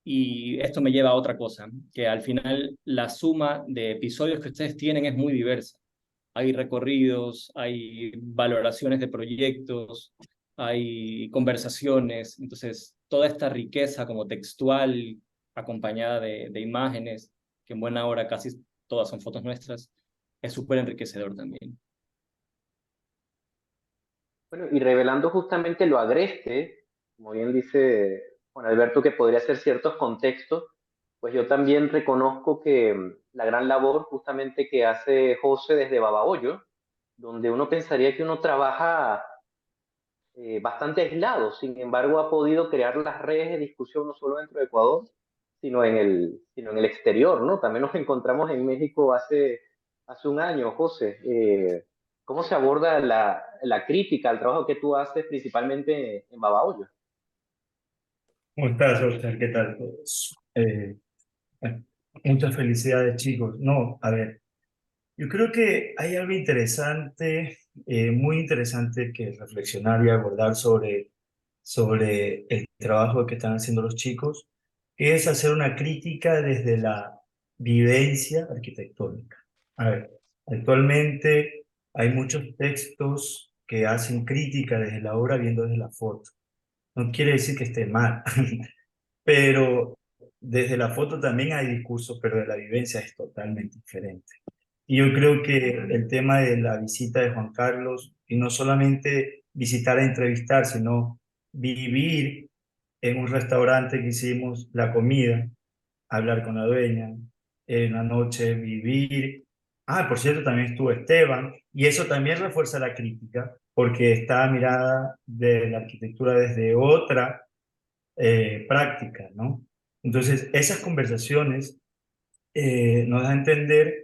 y esto me lleva a otra cosa, que al final la suma de episodios que ustedes tienen es muy diversa. Hay recorridos, hay valoraciones de proyectos, hay conversaciones, entonces toda esta riqueza como textual, acompañada de imágenes, que en buena hora casi todas son fotos nuestras, es súper enriquecedor también. Bueno, y revelando justamente lo agreste, como bien dice Juan Alberto, que podría ser ciertos contextos, pues yo también reconozco que la gran labor justamente que hace José desde Babahoyo, donde uno pensaría que uno trabaja bastante aislado, sin embargo ha podido crear las redes de discusión no solo dentro de Ecuador, sino en el exterior, ¿no? También nos encontramos en México hace un año, José. ¿Cómo se aborda la crítica al trabajo que tú haces principalmente en Babahoyo? ¿Cómo estás, Oscar? ¿Qué tal todos? Muchas felicidades, chicos. No, a ver, yo creo que hay algo interesante, muy interesante que reflexionar y abordar sobre el trabajo que están haciendo los chicos, que es hacer una crítica desde la vivencia arquitectónica. A ver, actualmente hay muchos textos que hacen crítica desde la obra viendo desde la foto. No quiere decir que esté mal, pero desde la foto también hay discursos, pero de la vivencia es totalmente diferente. Y yo creo que el tema de la visita de Juan Carlos, y no solamente visitar a entrevistar, sino vivir en un restaurante que hicimos la comida, hablar con la dueña, en la noche vivir. Ah, por cierto, también estuvo Esteban, y eso también refuerza la crítica, porque está mirada de la arquitectura desde otra práctica, ¿no? Entonces, esas conversaciones nos da a entender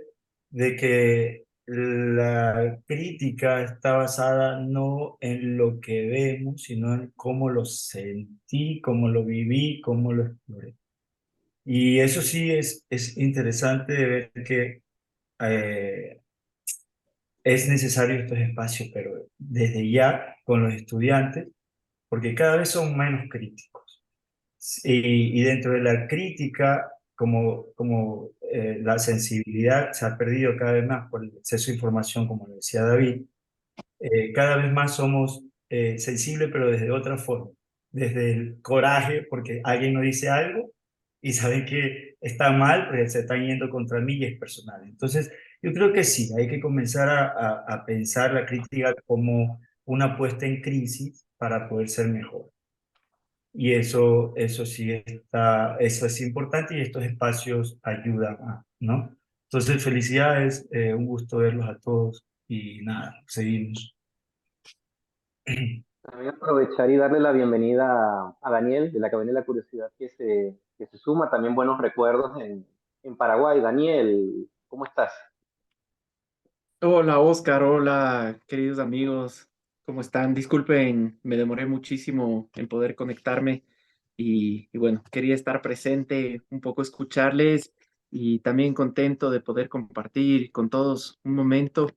de que la crítica está basada no en lo que vemos, sino en cómo lo sentí, cómo lo viví, cómo lo exploré. Y eso sí es interesante de ver que eh, es necesario estos espacios, pero desde ya con los estudiantes, porque cada vez son menos críticos. Y dentro de la crítica, la sensibilidad se ha perdido cada vez más por el exceso de información, como lo decía David, cada vez más somos sensibles, pero desde otra forma. Desde el coraje, porque alguien nos dice algo y saben que está mal, pues se están yendo contra mí y es personal. Entonces, yo creo que sí, hay que comenzar a pensar la crítica como una puesta en crisis para poder ser mejor. Y eso sí eso es importante y estos espacios ayudan, ¿no? Entonces, felicidades, un gusto verlos a todos y nada, seguimos. También aprovechar y darle la bienvenida a Daniel de la Academia de la Curiosidad que se suma. También buenos recuerdos en Paraguay. Daniel, ¿cómo estás? Hola Oscar, hola queridos amigos, ¿cómo están? Disculpen, me demoré muchísimo en poder conectarme y bueno, quería estar presente, un poco escucharles y también contento de poder compartir con todos un momento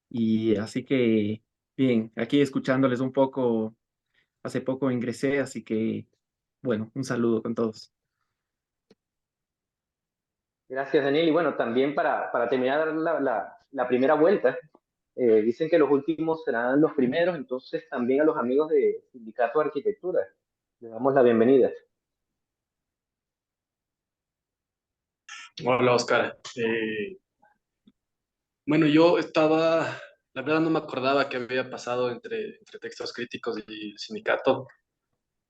y así que bien, aquí escuchándoles un poco, hace poco ingresé, así que bueno, un saludo con todos. Gracias, Daniel. Y bueno, también para terminar la primera vuelta, dicen que los últimos serán los primeros, entonces también a los amigos de Sindicato de Arquitectura les damos la bienvenida. Hola, Oscar. Bueno, yo estaba, la verdad no me acordaba qué había pasado entre textos críticos y el sindicato,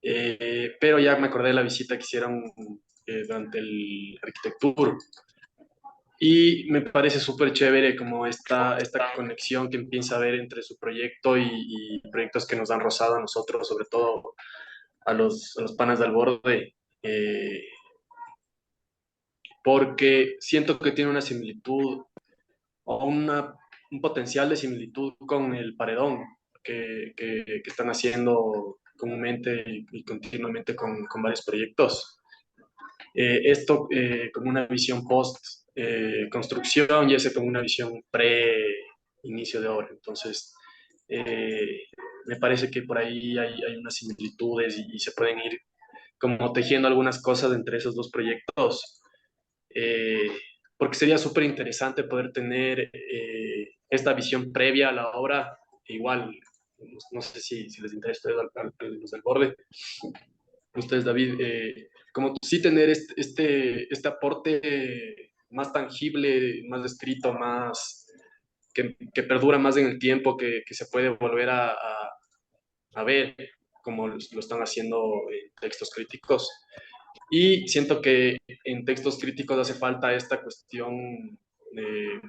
pero ya me acordé de la visita que hicieron durante el Arquitectur y me parece súper chévere como esta conexión que empieza a haber entre su proyecto y proyectos que nos han rozado a nosotros, sobre todo a los panas del borde. Porque siento que tiene una similitud o un potencial de similitud con el paredón que están haciendo comúnmente y continuamente con varios proyectos. Esto como una visión post construcción y ese como una visión pre inicio de obra. Entonces, me parece que por ahí hay unas similitudes y se pueden ir como tejiendo algunas cosas entre esos dos proyectos, porque sería súper interesante poder tener esta visión previa a la obra, igual, no sé si les interesa a los del borde, ustedes David, como sí tener este aporte más tangible, más descrito, más que perdura más en el tiempo, que se puede volver a ver como lo están haciendo textos críticos. Y siento que en textos críticos hace falta esta cuestión de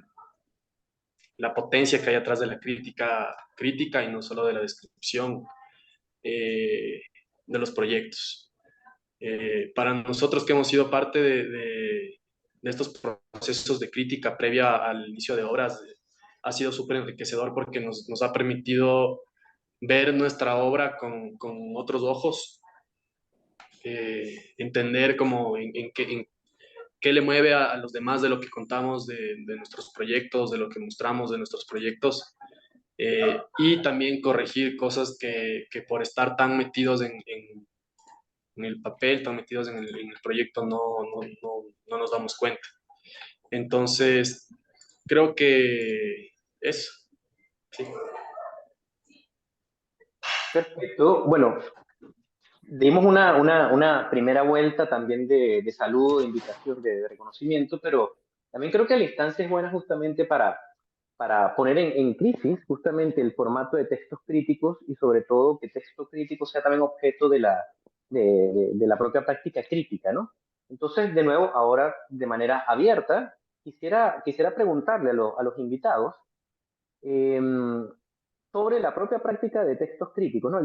la potencia que hay atrás de la crítica y no solo de la descripción de los proyectos. Para nosotros que hemos sido parte de estos procesos de crítica previa al inicio de obras, ha sido súper enriquecedor porque nos ha permitido ver nuestra obra con otros ojos, entender cómo en qué le mueve a los demás de lo que contamos de nuestros proyectos, de lo que mostramos de nuestros proyectos, y también corregir cosas que por estar tan metidos en el papel, tan metidos en el proyecto, no nos damos cuenta. Entonces, creo que eso. Sí. Perfecto. Bueno, dimos una primera vuelta también de saludo, de invitación, de reconocimiento, pero también creo que la instancia es buena justamente para poner en crisis justamente el formato de textos críticos y sobre todo que texto crítico sea también objeto de la propia práctica crítica, ¿no? Entonces, de nuevo, ahora de manera abierta, quisiera preguntarle a los invitados eh, sobre la propia práctica de textos críticos, ¿no?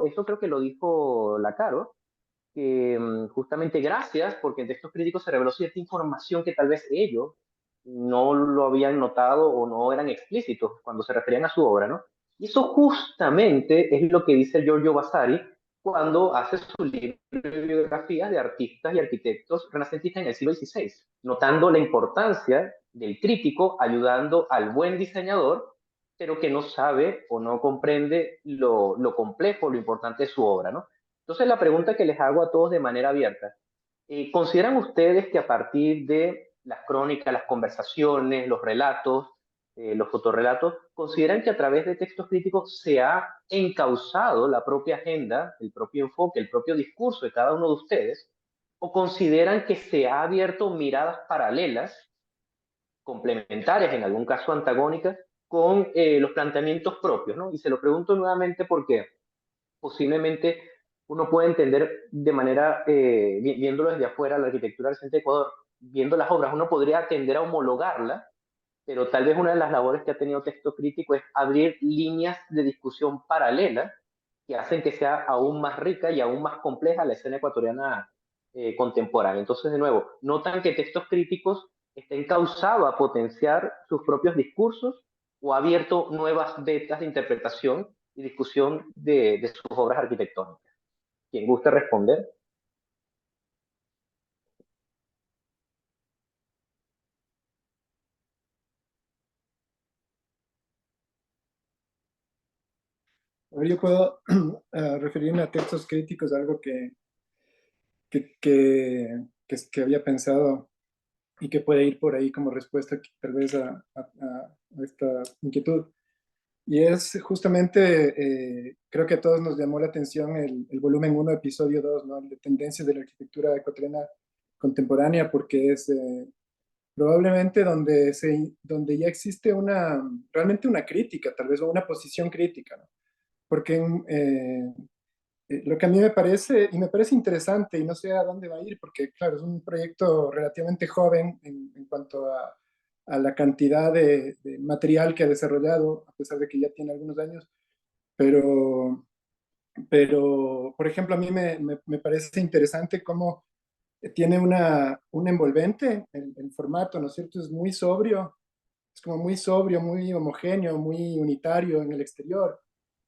Eso creo que lo dijo Lacaro, que justamente gracias, porque en textos críticos se reveló cierta información que tal vez ellos no lo habían notado o no eran explícitos cuando se referían a su obra, ¿no? Y eso justamente es lo que dice Giorgio Vasari cuando hace su libro de biografías de artistas y arquitectos renacentistas en el siglo XVI, notando la importancia del crítico ayudando al buen diseñador, pero que no sabe o no comprende lo complejo, lo importante de su obra, ¿no? Entonces, la pregunta que les hago a todos de manera abierta, ¿consideran ustedes que a partir de las crónicas, las conversaciones, los relatos, los fotorrelatos, consideran que a través de textos críticos se ha encauzado la propia agenda, el propio enfoque, el propio discurso de cada uno de ustedes? ¿O consideran que se ha abierto miradas paralelas, complementarias, en algún caso antagónicas, con los planteamientos propios, ¿no? Y se lo pregunto nuevamente porque posiblemente uno puede entender de manera, viéndolo desde afuera, la arquitectura del Centro de Ecuador, viendo las obras, uno podría tender a homologarla, pero tal vez una de las labores que ha tenido texto crítico es abrir líneas de discusión paralelas que hacen que sea aún más rica y aún más compleja la escena ecuatoriana contemporánea. Entonces, de nuevo, notan que textos críticos está encauzado a potenciar sus propios discursos o ha abierto nuevas vetas de interpretación y discusión de sus obras arquitectónicas. ¿Quién gusta responder? A ver, yo puedo referirme a textos críticos, algo que había pensado y que puede ir por ahí como respuesta tal vez a esta inquietud. Y es justamente, creo que a todos nos llamó la atención el volumen 1, episodio 2, ¿no? El de tendencias de la arquitectura ecuatoriana contemporánea, porque es probablemente donde ya existe realmente una crítica, tal vez, o una posición crítica, ¿no? Porque lo que a mí me parece, y me parece interesante, y no sé a dónde va a ir, porque claro, es un proyecto relativamente joven en cuanto a la cantidad de material que ha desarrollado, a pesar de que ya tiene algunos años, pero, por ejemplo, a mí me parece interesante cómo tiene un envolvente, el formato, ¿no es cierto? Es muy sobrio, es como muy sobrio, muy homogéneo, muy unitario en el exterior,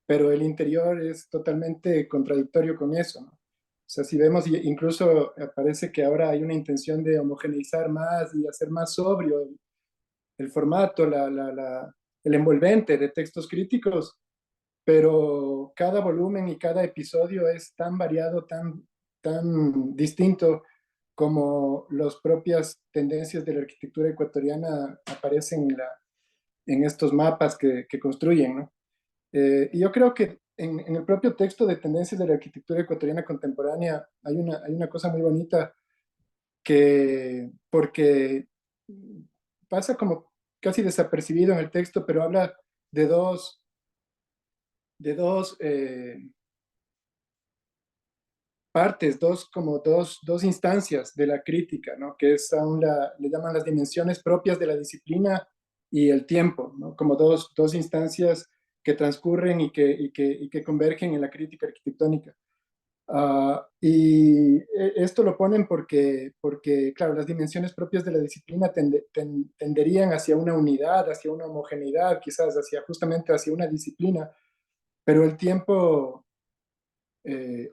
pero el interior es totalmente contradictorio con eso, ¿no? O sea, si vemos, incluso parece que ahora hay una intención de homogeneizar más y hacer más sobrio el formato, el envolvente de textos críticos, pero cada volumen y cada episodio es tan variado, tan distinto como las propias tendencias de la arquitectura ecuatoriana aparecen en estos mapas que construyen, ¿no? Y yo creo que en el propio texto de Tendencias de la Arquitectura Ecuatoriana Contemporánea hay una cosa muy bonita porque pasa como casi desapercibido en el texto, pero habla de dos partes, dos instancias de la crítica, ¿no? Que es le llaman las dimensiones propias de la disciplina y el tiempo, ¿no? Como dos instancias que transcurren y que convergen en la crítica arquitectónica. Esto lo ponen porque, claro, las dimensiones propias de la disciplina tenderían hacia una unidad, hacia una homogeneidad, quizás justamente hacia una disciplina, pero el tiempo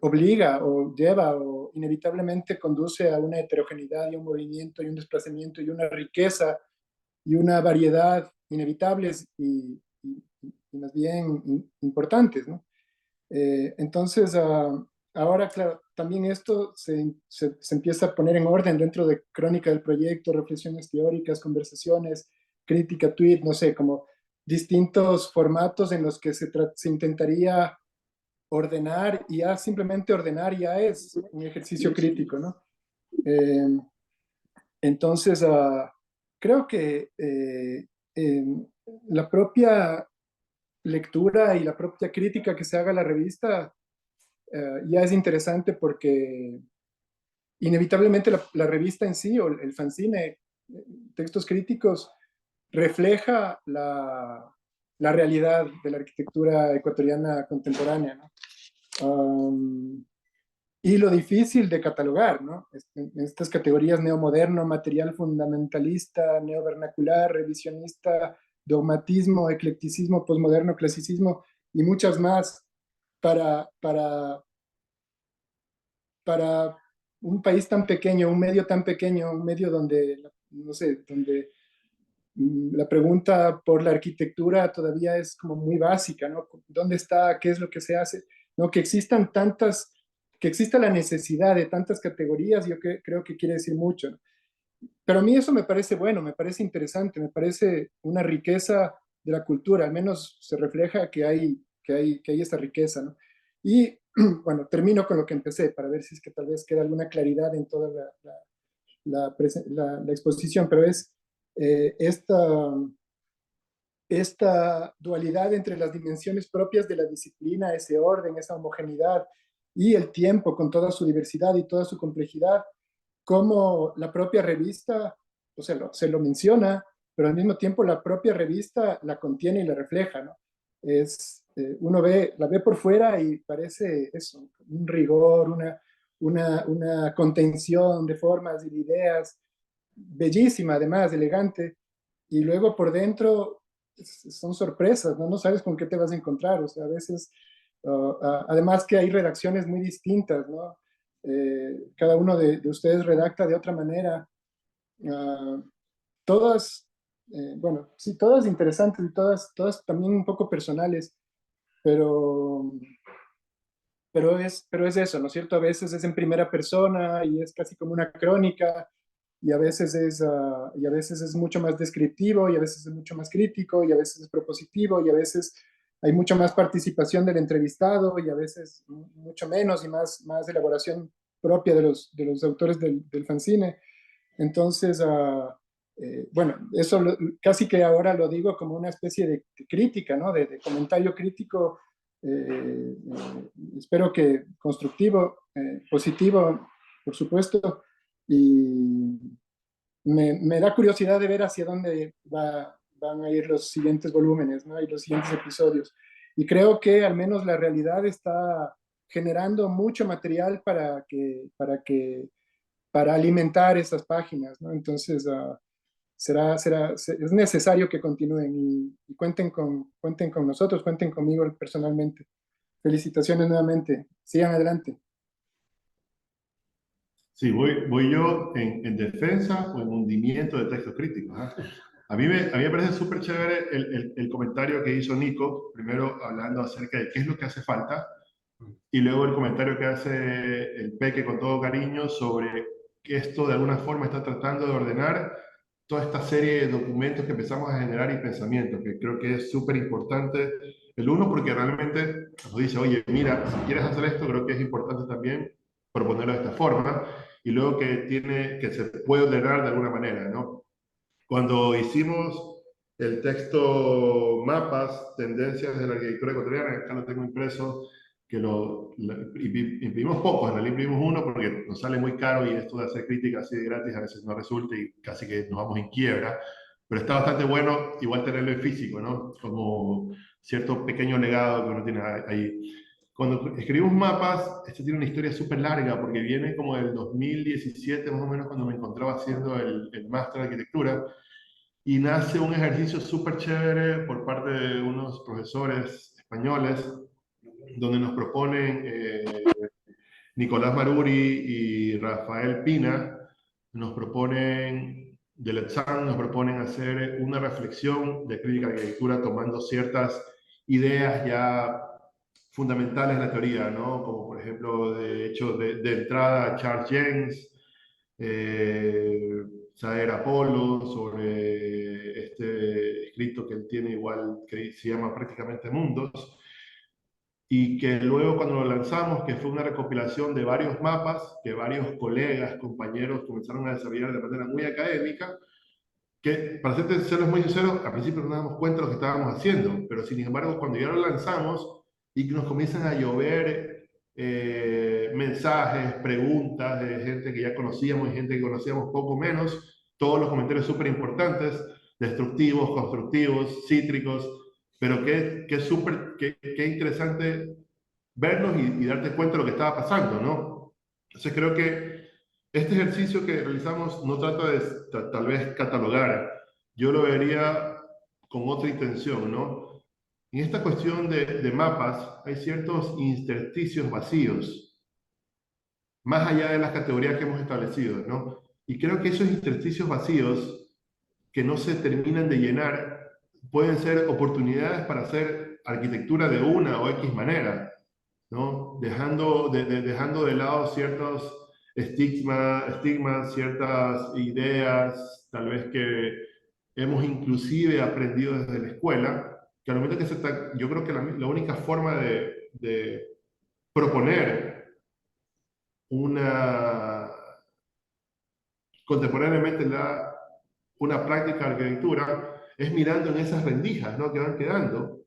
obliga o lleva o inevitablemente conduce a una heterogeneidad y un movimiento y un desplazamiento y una riqueza y una variedad inevitables y más bien importantes, ¿no? Entonces, ahora, claro, también esto se empieza a poner en orden dentro de crónica del proyecto, reflexiones teóricas, conversaciones, crítica, tweet, no sé, como distintos formatos en los que se intentaría ordenar, y ya simplemente ordenar ya es un ejercicio crítico, ¿no? Entonces, creo que la propia lectura y la propia crítica que se haga a la revista ya es interesante porque inevitablemente la revista en sí o el fanzine, textos críticos, refleja la realidad de la arquitectura ecuatoriana contemporánea, ¿no? Y lo difícil de catalogar, ¿no? En estas categorías neomoderno, material fundamentalista, neovernacular, revisionista, dogmatismo, eclecticismo, posmoderno, clasicismo y muchas más para un país tan pequeño, un medio tan pequeño, un medio donde, no sé, donde la pregunta por la arquitectura todavía es como muy básica, ¿no? ¿Dónde está? ¿Qué es lo que se hace? ¿No? Que existan tantas que exista la necesidad de tantas categorías, yo creo que quiere decir mucho, ¿no? Pero a mí eso me parece bueno, me parece interesante, me parece una riqueza de la cultura, al menos se refleja que hay esta riqueza, ¿no? Y bueno, termino con lo que empecé, para ver si es que tal vez queda alguna claridad en toda la exposición, pero es esta dualidad entre las dimensiones propias de la disciplina, ese orden, esa homogeneidad y el tiempo con toda su diversidad y toda su complejidad, como la propia revista se lo menciona, pero al mismo tiempo la propia revista la contiene y la refleja, ¿no? Uno la ve por fuera y parece eso, un rigor, una contención de formas y de ideas, bellísima además, elegante, y luego por dentro son sorpresas, ¿no? No sabes con qué te vas a encontrar, o sea, a veces, además que hay redacciones muy distintas, ¿no? Cada uno de ustedes redacta de otra manera, todas, bueno, sí, todas interesantes y todas también un poco personales, pero, pero es eso, ¿no es cierto? A veces es en primera persona y es casi como una crónica, y a veces es mucho más descriptivo, y a veces es mucho más crítico, y a veces es propositivo, y a veces hay mucha más participación del entrevistado, y a veces mucho menos y más elaboración propia de los autores del fanzine. Entonces, bueno, eso casi que ahora lo digo como una especie de crítica, ¿no? De comentario crítico, espero que constructivo, positivo, por supuesto, y me da curiosidad de ver hacia dónde van a ir los siguientes volúmenes, ¿no? Y los siguientes episodios. Y creo que al menos la realidad está generando mucho material para alimentar estas páginas, ¿no? Entonces, es necesario que continúen y cuenten con nosotros, cuenten conmigo personalmente. Felicitaciones nuevamente. Sigan adelante. Sí, voy yo en defensa o en hundimiento de textos críticos, ¿eh? A mí me parece súper chévere el comentario que hizo Nico, primero hablando acerca de qué es lo que hace falta, y luego el comentario que hace el Peque con todo cariño sobre que esto de alguna forma está tratando de ordenar toda esta serie de documentos que empezamos a generar y pensamientos, que creo que es súper importante. El uno, porque realmente nos dice, oye, mira, si quieres hacer esto, creo que es importante también proponerlo de esta forma, y luego que se puede ordenar de alguna manera, ¿no? Cuando hicimos el texto Mapas, Tendencias de la Arquitectura Ecuatoriana, acá lo tengo impreso, que imprimimos pocos, en realidad imprimimos uno porque nos sale muy caro y esto de hacer crítica así de gratis a veces no resulta y casi que nos vamos en quiebra, pero está bastante bueno igual tenerlo en físico, ¿no? Como cierto pequeño legado que uno tiene ahí. Cuando escribimos Mapas, este tiene una historia súper larga porque viene como del 2017 más o menos cuando me encontraba haciendo el máster de arquitectura, y nace un ejercicio súper chévere por parte de unos profesores españoles donde nos proponen Nicolás Maruri y Rafael Pina, nos proponen de Letzán, nos proponen hacer una reflexión de crítica de arquitectura tomando ciertas ideas ya fundamentales en la teoría, ¿no? Como por ejemplo, de hecho, de entrada Charles James, Saer Apolo, sobre este escrito que él tiene igual, que se llama prácticamente Mundos, y que luego cuando lo lanzamos, que fue una recopilación de varios mapas que varios colegas, compañeros comenzaron a desarrollar de manera muy académica, que para serles muy sinceros, al principio no nos damos cuenta de lo que estábamos haciendo, pero sin embargo cuando ya lo lanzamos y nos comienzan a llover mensajes, preguntas de gente que ya conocíamos y gente que conocíamos poco menos, todos los comentarios súper importantes, destructivos, constructivos, cítricos, pero qué interesante vernos y darte cuenta de lo que estaba pasando, ¿no? Entonces creo que este ejercicio que realizamos no trata de tal vez catalogar, yo lo vería con otra intención, ¿no? En esta cuestión de mapas hay ciertos intersticios vacíos, más allá de las categorías que hemos establecido, ¿no? Y creo que esos intersticios vacíos que no se terminan de llenar pueden ser oportunidades para hacer arquitectura de una o X manera. ¿no? Dejando de lado ciertos estigmas, ciertas ideas, tal vez que hemos inclusive aprendido desde la escuela, que al momento que yo creo que la única forma de proponer una contemporáneamente una práctica de arquitectura es mirando en esas rendijas, ¿no? Que van quedando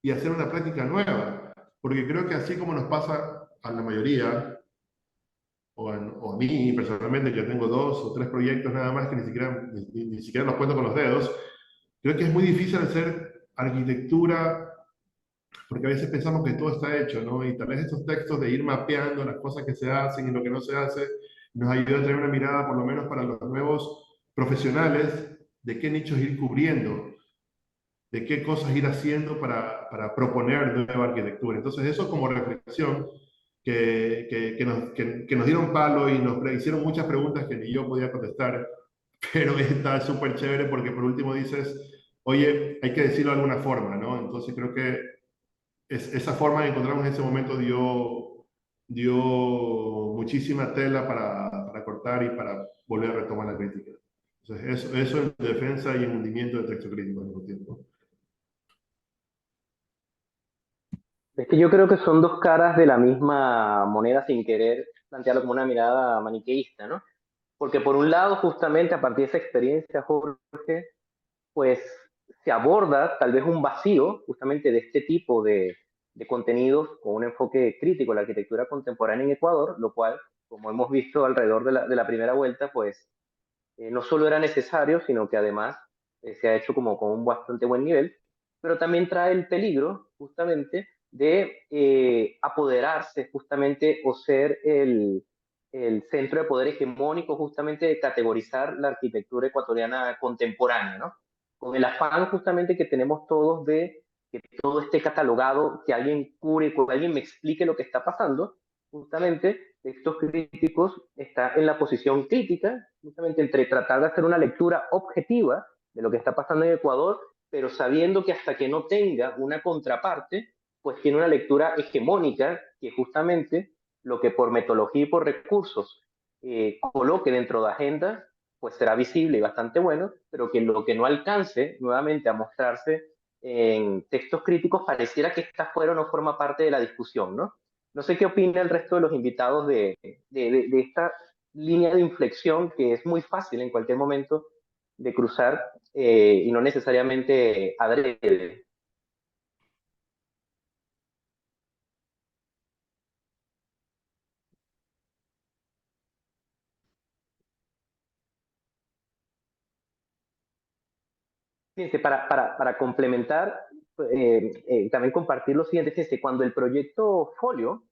y hacer una práctica nueva. Porque creo que así como nos pasa a la mayoría, o a mí personalmente, que tengo 2 o 3 proyectos nada más que ni siquiera los cuento con los dedos, creo que es muy difícil hacer arquitectura porque a veces pensamos que todo está hecho, ¿no? Y tal vez estos textos de ir mapeando las cosas que se hacen y lo que no se hace, nos ayuda a tener una mirada, por lo menos para los nuevos profesionales, de qué nichos ir cubriendo, de qué cosas ir haciendo para proponer nueva arquitectura. Entonces, eso como reflexión, que nos dieron palo y nos hicieron muchas preguntas que ni yo podía contestar, pero está súper chévere porque por último dices, oye, hay que decirlo de alguna forma, ¿no? Entonces creo que esa forma que encontramos en ese momento dio muchísima tela para cortar y para volver a retomar la crítica. Entonces, eso en defensa y en hundimiento del texto crítico al mismo tiempo. Es que yo creo que son dos caras de la misma moneda sin querer plantearlo como una mirada maniqueísta, ¿no? Porque por un lado, justamente a partir de esa experiencia, Jorge, pues se aborda tal vez un vacío justamente de este tipo de contenidos con un enfoque crítico a la arquitectura contemporánea en Ecuador, lo cual, como hemos visto alrededor de la primera vuelta, pues no solo era necesario, sino que además se ha hecho como con un bastante buen nivel, pero también trae el peligro justamente de apoderarse justamente o ser el centro de poder hegemónico justamente de categorizar la arquitectura ecuatoriana contemporánea, ¿no? Con el afán justamente que tenemos todos de que todo esté catalogado, que alguien cure, que alguien me explique lo que está pasando, justamente textos críticos está en la posición crítica, justamente entre tratar de hacer una lectura objetiva de lo que está pasando en Ecuador, pero sabiendo que hasta que no tenga una contraparte, pues tiene una lectura hegemónica que justamente lo que por metodología y por recursos coloque dentro de agenda, pues será visible y bastante bueno, pero que lo que no alcance nuevamente a mostrarse en textos críticos pareciera que esta fuera o no forma parte de la discusión, ¿no? No sé qué opina el resto de los invitados de esta línea de inflexión que es muy fácil en cualquier momento de cruzar y no necesariamente adrede. Fíjense, para complementar, también compartir lo siguiente, fíjense, cuando el proyecto Folio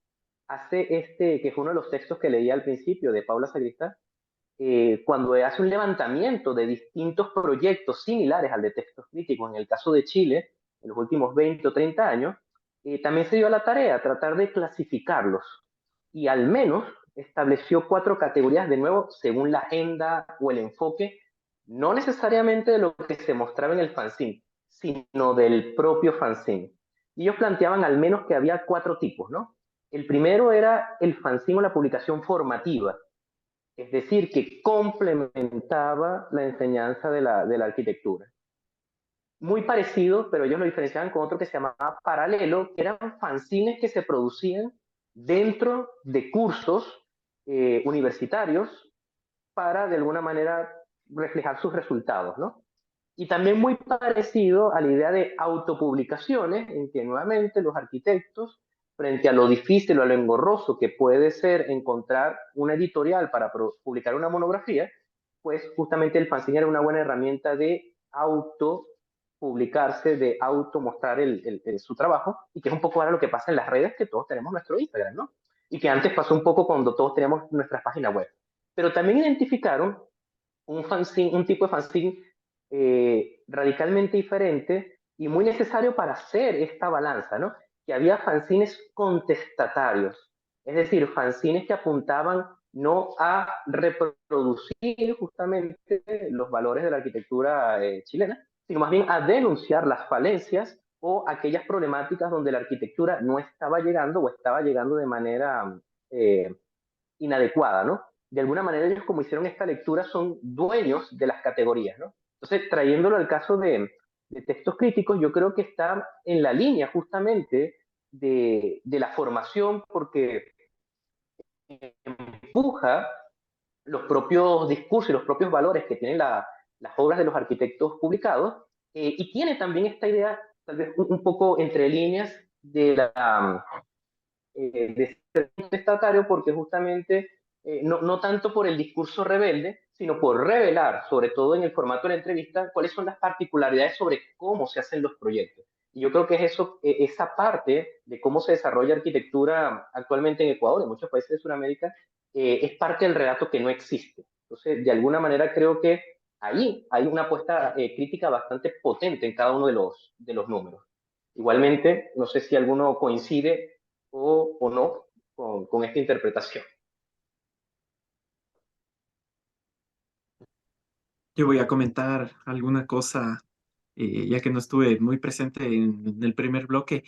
hace que fue uno de los textos que leí al principio de Paula Sagristá, cuando hace un levantamiento de distintos proyectos similares al de textos críticos, en el caso de Chile, en los últimos 20 o 30 años, también se dio a la tarea tratar de clasificarlos y al menos estableció 4 categorías, de nuevo, según la agenda o el enfoque, no necesariamente de lo que se mostraba en el fanzine, sino del propio fanzine. Y ellos planteaban al menos que había 4 tipos, ¿no? El primero era el fanzine o la publicación formativa, es decir, que complementaba la enseñanza de la arquitectura. Muy parecido, pero ellos lo diferenciaban con otro que se llamaba paralelo, que eran fanzines que se producían dentro de cursos universitarios para, de alguna manera, reflejar sus resultados, ¿no? Y también muy parecido a la idea de autopublicaciones, en que nuevamente los arquitectos, frente a lo difícil o a lo engorroso que puede ser encontrar una editorial para publicar una monografía, pues justamente el fanzine era una buena herramienta de autopublicarse, de automostrar su trabajo, y que es un poco ahora lo que pasa en las redes, que todos tenemos nuestro Instagram, ¿no? Y que antes pasó un poco cuando todos teníamos nuestras páginas web. Pero también identificaron un tipo de fanzine radicalmente diferente y muy necesario para hacer esta balanza, ¿no? Que había fanzines contestatarios, es decir, fanzines que apuntaban no a reproducir justamente los valores de la arquitectura chilena, sino más bien a denunciar las falencias o aquellas problemáticas donde la arquitectura no estaba llegando o estaba llegando de manera inadecuada, ¿no? De alguna manera ellos, como hicieron esta lectura, son dueños de las categorías, ¿no? Entonces, trayéndolo al caso de textos críticos, yo creo que está en la línea justamente de la formación, porque empuja los propios discursos y los propios valores que tienen las obras de los arquitectos publicados, y tiene también esta idea, tal vez un poco entre líneas, de ser contestatario, porque justamente no tanto por el discurso rebelde, sino por revelar, sobre todo en el formato de la entrevista, cuáles son las particularidades sobre cómo se hacen los proyectos. Y yo creo que es eso, esa parte de cómo se desarrolla arquitectura actualmente en Ecuador, en muchos países de Sudamérica, es parte del relato que no existe. Entonces, de alguna manera creo que ahí hay una apuesta crítica bastante potente en cada uno de los números. Igualmente, no sé si alguno coincide o no con esta interpretación. Yo voy a comentar alguna cosa, ya que no estuve muy presente en el primer bloque.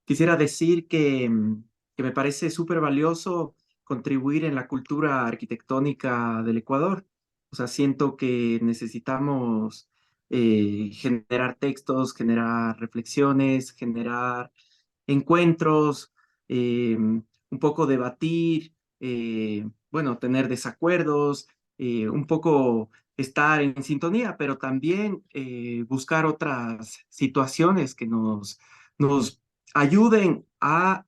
Quisiera decir que me parece súper valioso contribuir en la cultura arquitectónica del Ecuador. O sea, siento que necesitamos generar textos, generar reflexiones, generar encuentros, un poco debatir, bueno, tener desacuerdos, un poco estar en sintonía, pero también buscar otras situaciones que nos ayuden a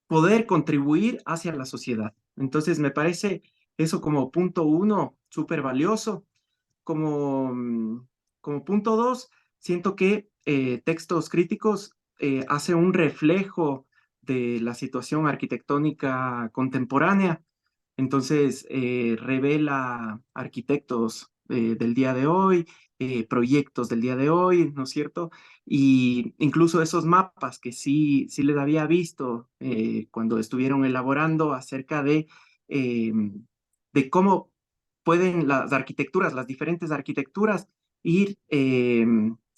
poder contribuir hacia la sociedad. Entonces, me parece eso como punto uno, súper valioso. Como, como punto dos, siento que textos críticos hace un reflejo de la situación arquitectónica contemporánea. Entonces, revela arquitectos del día de hoy, proyectos del día de hoy, ¿no es cierto? Y incluso esos mapas que sí les había visto cuando estuvieron elaborando acerca eh, de cómo pueden las arquitecturas, las diferentes arquitecturas, ir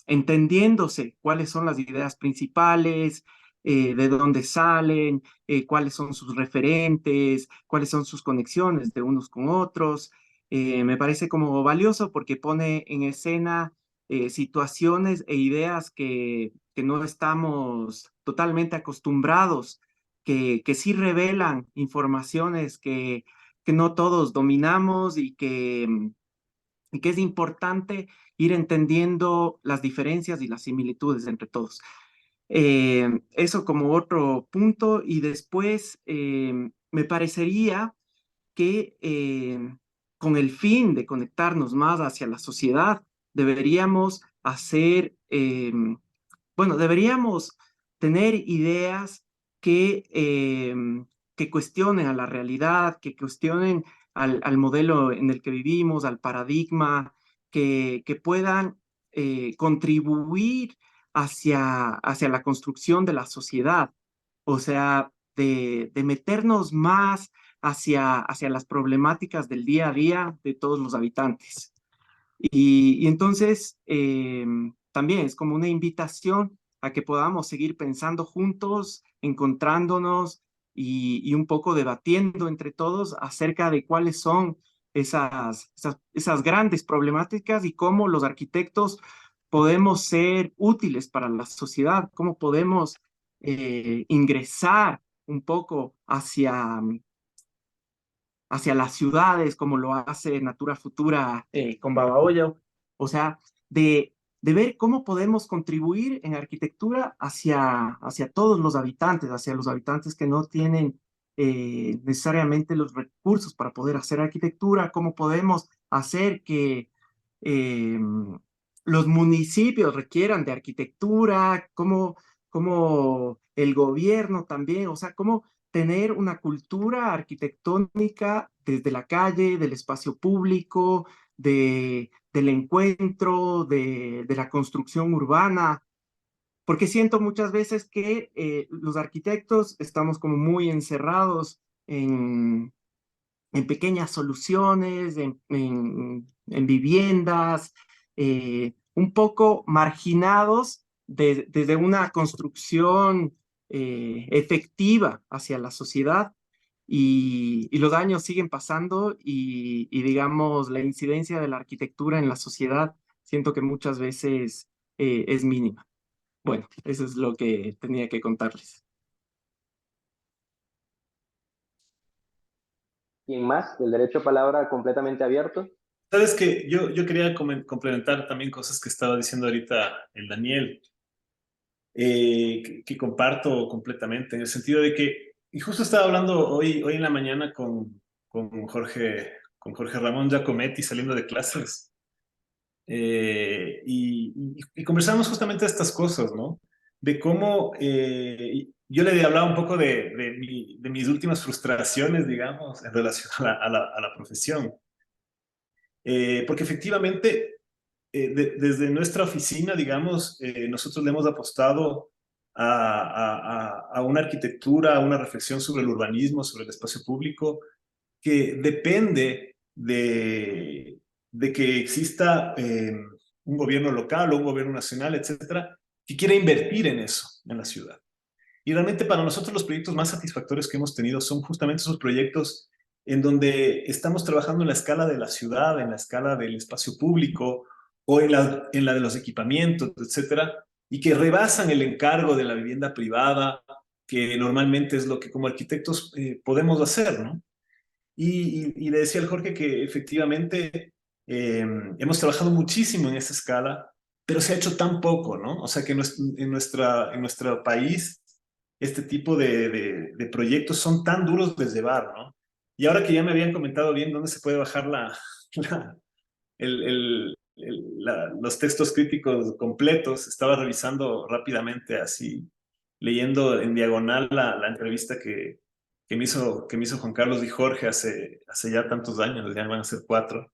entendiéndose cuáles son las ideas principales, de dónde salen, cuáles son sus referentes, cuáles son sus conexiones de unos con otros. Me parece como valioso porque pone en escena situaciones e ideas que no estamos totalmente acostumbrados, que sí revelan informaciones que no todos dominamos y que es importante ir entendiendo las diferencias y las similitudes entre todos. Eso como otro punto y después me parecería que con el fin de conectarnos más hacia la sociedad, deberíamos hacer, bueno, deberíamos tener ideas que cuestionen a la realidad, que cuestionen al modelo en el que vivimos, al paradigma, que puedan contribuir hacia la construcción de la sociedad, o sea, de meternos más hacia las problemáticas del día a día de todos los habitantes. Y entonces también es como una invitación a que podamos seguir pensando juntos, encontrándonos y un poco debatiendo entre todos acerca de cuáles son esas grandes problemáticas y cómo los arquitectos podemos ser útiles para la sociedad, cómo podemos ingresar un poco hacia las ciudades, como lo hace Natura Futura con Babahoyo. O sea, de ver cómo podemos contribuir en arquitectura hacia todos los habitantes, hacia los habitantes que no tienen necesariamente los recursos para poder hacer arquitectura, cómo podemos hacer que los municipios requieran de arquitectura, cómo el gobierno también, o sea, cómo tener una cultura arquitectónica desde la calle, del espacio público, del encuentro, de la construcción urbana, porque siento muchas veces que los arquitectos estamos como muy encerrados en pequeñas soluciones, en viviendas, un poco marginados desde una construcción efectiva hacia la sociedad y los años siguen pasando y digamos la incidencia de la arquitectura en la sociedad siento que muchas veces es mínima. Bueno, eso es lo que tenía que contarles. ¿Quién más? El derecho a palabra completamente abierto. Sabes que yo quería complementar también cosas que estaba diciendo ahorita el Daniel, que comparto completamente, en el sentido de que, y justo estaba hablando hoy en la mañana con Jorge Ramón Giacometti saliendo de clases, y conversamos justamente de estas cosas, ¿no? De cómo yo le hablaba un poco de mis últimas frustraciones, digamos, en relación a la profesión. Porque efectivamente, desde nuestra oficina, digamos, nosotros le hemos apostado a una arquitectura, a una reflexión sobre el urbanismo, sobre el espacio público, que depende de que exista un gobierno local o un gobierno nacional, etcétera, que quiera invertir en eso, en la ciudad. Y realmente para nosotros los proyectos más satisfactorios que hemos tenido son justamente esos proyectos en donde estamos trabajando en la escala de la ciudad, en la escala del espacio público o en la de los equipamientos, etcétera, y que rebasan el encargo de la vivienda privada, que normalmente es lo que como arquitectos podemos hacer, ¿no? Y le decía al Jorge que efectivamente hemos trabajado muchísimo en esa escala, pero se ha hecho tan poco, ¿no? O sea que en nuestro país este tipo de proyectos son tan duros de llevar, ¿no? Y ahora que ya me habían comentado bien dónde se puede bajar la- los textos críticos completos, estaba revisando rápidamente así, leyendo en diagonal la entrevista que me hizo Juan Carlos y Jorge hace ya tantos años, ya van a ser 4.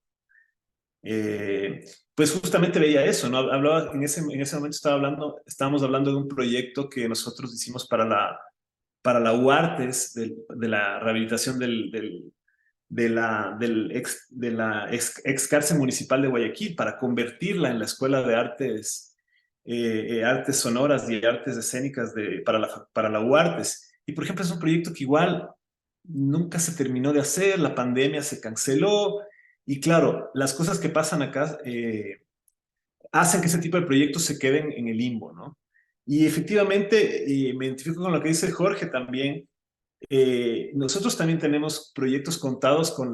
Pues justamente veía eso, ¿no? Hablaba, en ese momento estábamos hablando de un proyecto que nosotros hicimos para la UARTES, de la rehabilitación de la ex cárcel municipal de Guayaquil, para convertirla en la Escuela de Artes Sonoras y Artes Escénicas para la UARTES. Y por ejemplo, es un proyecto que igual nunca se terminó de hacer, la pandemia se canceló, y claro, las cosas que pasan acá hacen que ese tipo de proyectos se queden en el limbo, ¿no? Y efectivamente, me identifico con lo que dice Jorge también. Nosotros también tenemos proyectos contados con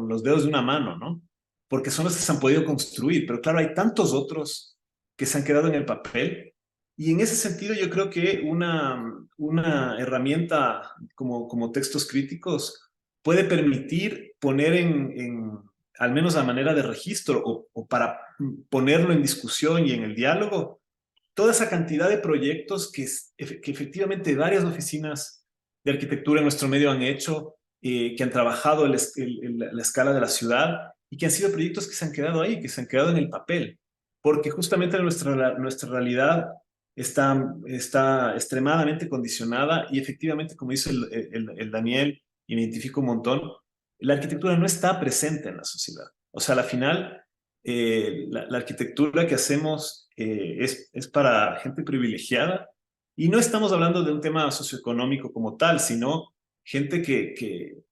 los dedos de una mano, ¿no? Porque son los que se han podido construir, pero claro, hay tantos otros que se han quedado en el papel. Y en ese sentido yo creo que una herramienta como textos críticos puede permitir poner al menos a manera de registro o para ponerlo en discusión y en el diálogo, toda esa cantidad de proyectos que efectivamente varias oficinas de arquitectura en nuestro medio han hecho, que han trabajado la escala de la ciudad y que han sido proyectos que se han quedado ahí, que se han quedado en el papel, porque justamente nuestra realidad está extremadamente condicionada y efectivamente, como dice el Daniel, y me identifico un montón, la arquitectura no está presente en la sociedad. O sea, al final, la arquitectura que hacemos es para gente privilegiada y no estamos hablando de un tema socioeconómico como tal, sino gente que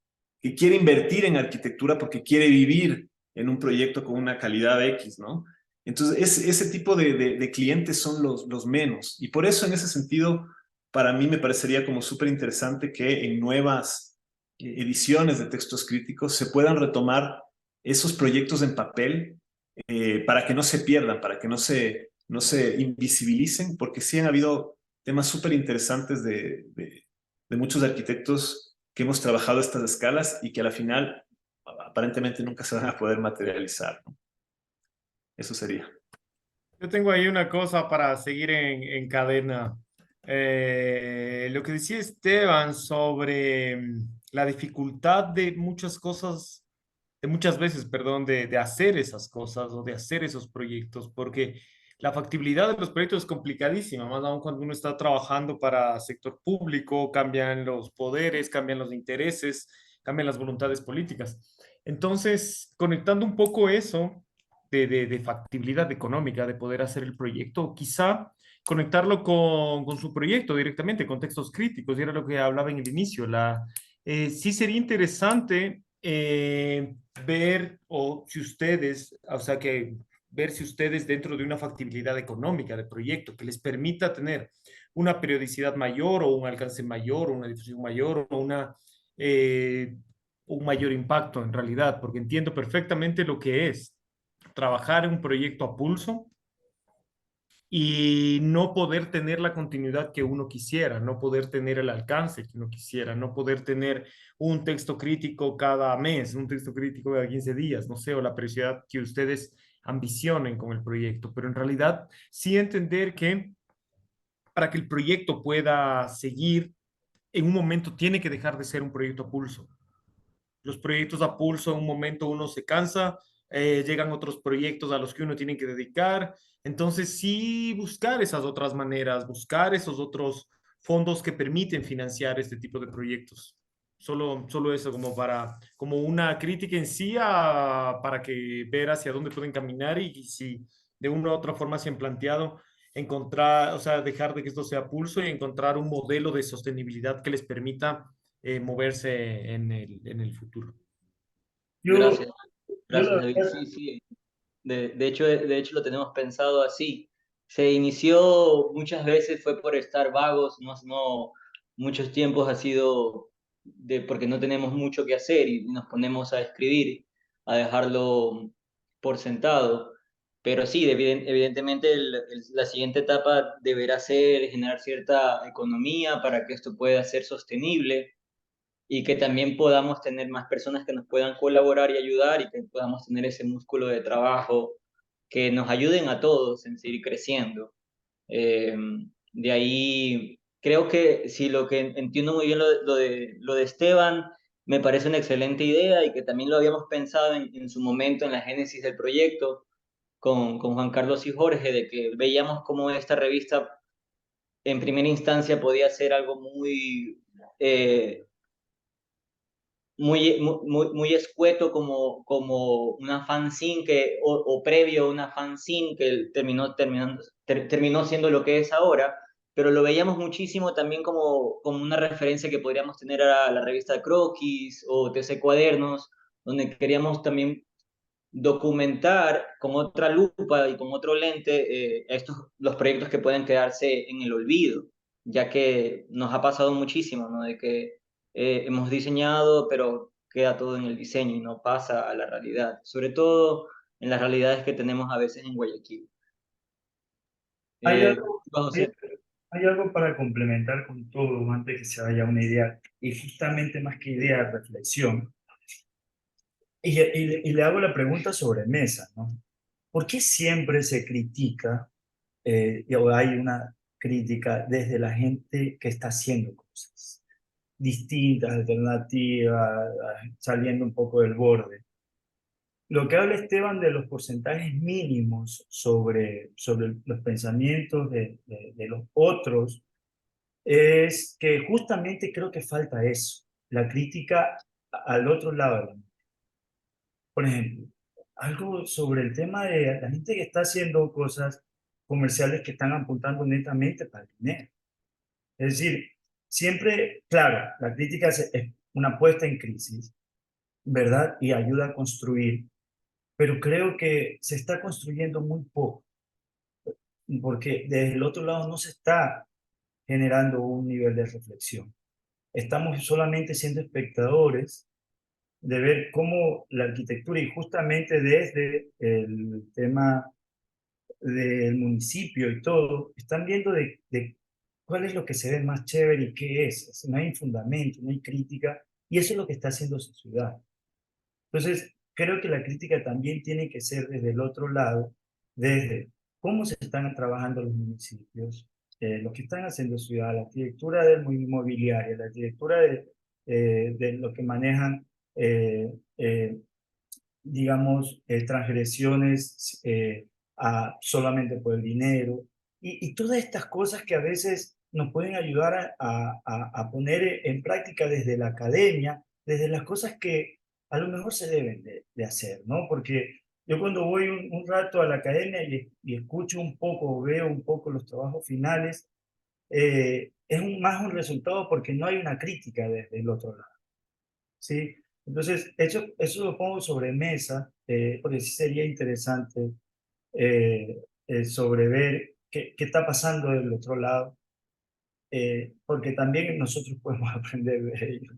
quiere invertir en arquitectura porque quiere vivir en un proyecto con una calidad X, ¿no? Entonces, ese tipo de clientes son los menos. Y por eso, en ese sentido, para mí me parecería como súper interesante que en nuevas ediciones de textos críticos se puedan retomar esos proyectos en papel para que no se pierdan, para que no se invisibilicen, porque sí han habido temas súper interesantes de muchos arquitectos que hemos trabajado estas escalas y que a la final aparentemente nunca se van a poder materializar, ¿no? Eso sería. Yo tengo ahí una cosa para seguir en cadena. Lo que decía Esteban sobre la dificultad de muchas cosas, de muchas veces, perdón, de hacer esas cosas o de hacer esos proyectos, porque la factibilidad de los proyectos es complicadísima, más aún cuando uno está trabajando para sector público, cambian los poderes, cambian los intereses, cambian las voluntades políticas. Entonces, conectando un poco eso de factibilidad económica de poder hacer el proyecto, quizá conectarlo con su proyecto directamente, con textos críticos, y era lo que hablaba en el inicio. Sí sería interesante ver, o si ustedes, o sea, que ver si ustedes dentro de una factibilidad económica de proyecto que les permita tener una periodicidad mayor o un alcance mayor o una difusión mayor o un mayor impacto en realidad, porque entiendo perfectamente lo que es trabajar en un proyecto a pulso y no poder tener la continuidad que uno quisiera, no poder tener el alcance que uno quisiera, no poder tener un texto crítico cada mes, un texto crítico cada 15 días, no sé, o la periodicidad que ustedes ambicionen con el proyecto, pero en realidad sí entender que para que el proyecto pueda seguir, en un momento tiene que dejar de ser un proyecto a pulso. Los proyectos a pulso, en un momento uno se cansa, llegan otros proyectos a los que uno tiene que dedicar. Entonces, sí, buscar esas otras maneras, buscar esos otros fondos que permiten financiar este tipo de proyectos. Solo eso como una crítica en sí para que ver hacia dónde pueden caminar y si de una u otra forma se han planteado encontrar, o sea, dejar de que esto sea pulso y encontrar un modelo de sostenibilidad que les permita moverse en el futuro. Gracias, Yo la gracias David. verdad, Sí, sí. De hecho lo tenemos pensado así. Se inició muchas veces fue por estar vagos, muchos tiempos ha sido porque no tenemos mucho que hacer y nos ponemos a escribir, a dejarlo por sentado. Pero sí, evidentemente la siguiente etapa deberá ser generar cierta economía para que esto pueda ser sostenible y que también podamos tener más personas que nos puedan colaborar y ayudar y que podamos tener ese músculo de trabajo que nos ayuden a todos en seguir creciendo. Eh, de ahí, creo que si lo que entiendo muy bien lo de Esteban, me parece una excelente idea y que también lo habíamos pensado en su momento en la génesis del proyecto con Juan Carlos y Jorge, de que veíamos cómo esta revista en primera instancia podía ser algo eh, muy escueto como una fanzine o previo a una fanzine que terminó siendo lo que es ahora, pero lo veíamos muchísimo también como una referencia que podríamos tener a la revista Croquis o TC Cuadernos, donde queríamos también documentar con otra lupa y con otro lente los proyectos que pueden quedarse en el olvido, ya que nos ha pasado muchísimo, ¿no? De que hemos diseñado, pero queda todo en el diseño y no pasa a la realidad, sobre todo en las realidades que tenemos a veces en Guayaquil. hay Eh, algo, hay, José, hay algo para complementar con todo antes que se vaya una idea, y justamente más que idea, reflexión. Y le hago la pregunta sobre mesa, ¿no? ¿Por qué siempre se critica o hay una crítica desde la gente que está haciendo cosas distintas, alternativas, saliendo un poco del borde? Lo que habla Esteban de los porcentajes mínimos sobre los pensamientos de los otros es que justamente creo que falta eso, la crítica al otro lado de la moneda. Por ejemplo, algo sobre el tema de la gente que está haciendo cosas comerciales que están apuntando netamente para el dinero. Es decir, siempre, claro, la crítica es una puesta en crisis, ¿verdad? Y ayuda a construir, pero creo que se está construyendo muy poco, porque desde el otro lado no se está generando un nivel de reflexión. Estamos solamente siendo espectadores de ver cómo la arquitectura y justamente desde el tema del municipio y todo, están viendo de cuál es lo que se ve más chévere y qué es. No hay fundamento, no hay crítica, y eso es lo que está haciendo su ciudad. Entonces, creo que la crítica también tiene que ser desde el otro lado, desde cómo se están trabajando los municipios, lo que están haciendo ciudad, la arquitectura del inmobiliaria, la arquitectura de lo que manejan, digamos, transgresiones solamente por el dinero, y todas estas cosas que a veces nos pueden ayudar a poner en práctica desde la academia, desde las cosas que a lo mejor se deben de hacer, ¿no? Porque Yo cuando voy un rato a la academia y escucho un poco, veo un poco los trabajos finales, es más un resultado porque no hay una crítica desde el otro lado, ¿sí? Entonces, eso lo pongo sobre mesa, porque sí sería interesante sobre ver qué está pasando del otro lado, porque también nosotros podemos aprender de ellos.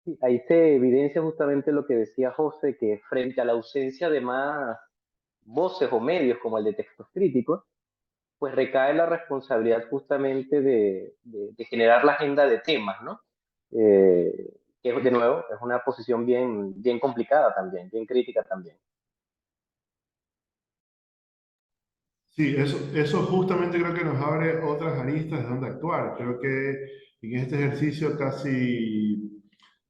Sí, ahí se evidencia justamente lo que decía José, que frente a la ausencia de más voces o medios como el de textos críticos, pues recae la responsabilidad justamente de generar la agenda de temas, ¿no? Que de nuevo es una posición bien complicada también, bien crítica también. Sí, eso justamente creo que nos abre otras aristas de dónde actuar. Creo que en este ejercicio casi,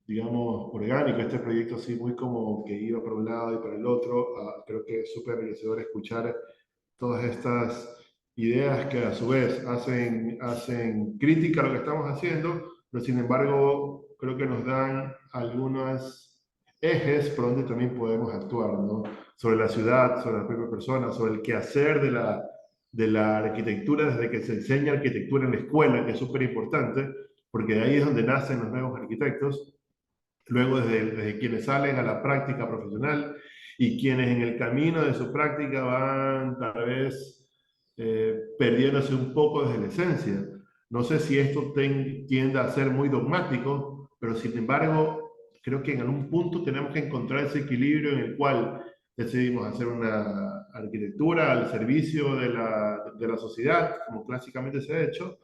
digamos, orgánico, este proyecto así muy como que iba para un lado y para el otro, creo que es súper enriquecedor escuchar todas estas ideas que a su vez hacen crítica a lo que estamos haciendo, pero sin embargo creo que nos dan algunos ejes por donde también podemos actuar, ¿no? Sobre la ciudad, sobre la propia persona, sobre el quehacer de la arquitectura desde que se enseña arquitectura en la escuela, que es súper importante, porque de ahí es donde nacen los nuevos arquitectos, luego desde quienes salen a la práctica profesional y quienes en el camino de su práctica van tal vez perdiéndose un poco desde la esencia. No sé si esto tiende a ser muy dogmático, pero sin embargo creo que en algún punto tenemos que encontrar ese equilibrio en el cual decidimos hacer una arquitectura al servicio de la sociedad, como clásicamente se ha hecho,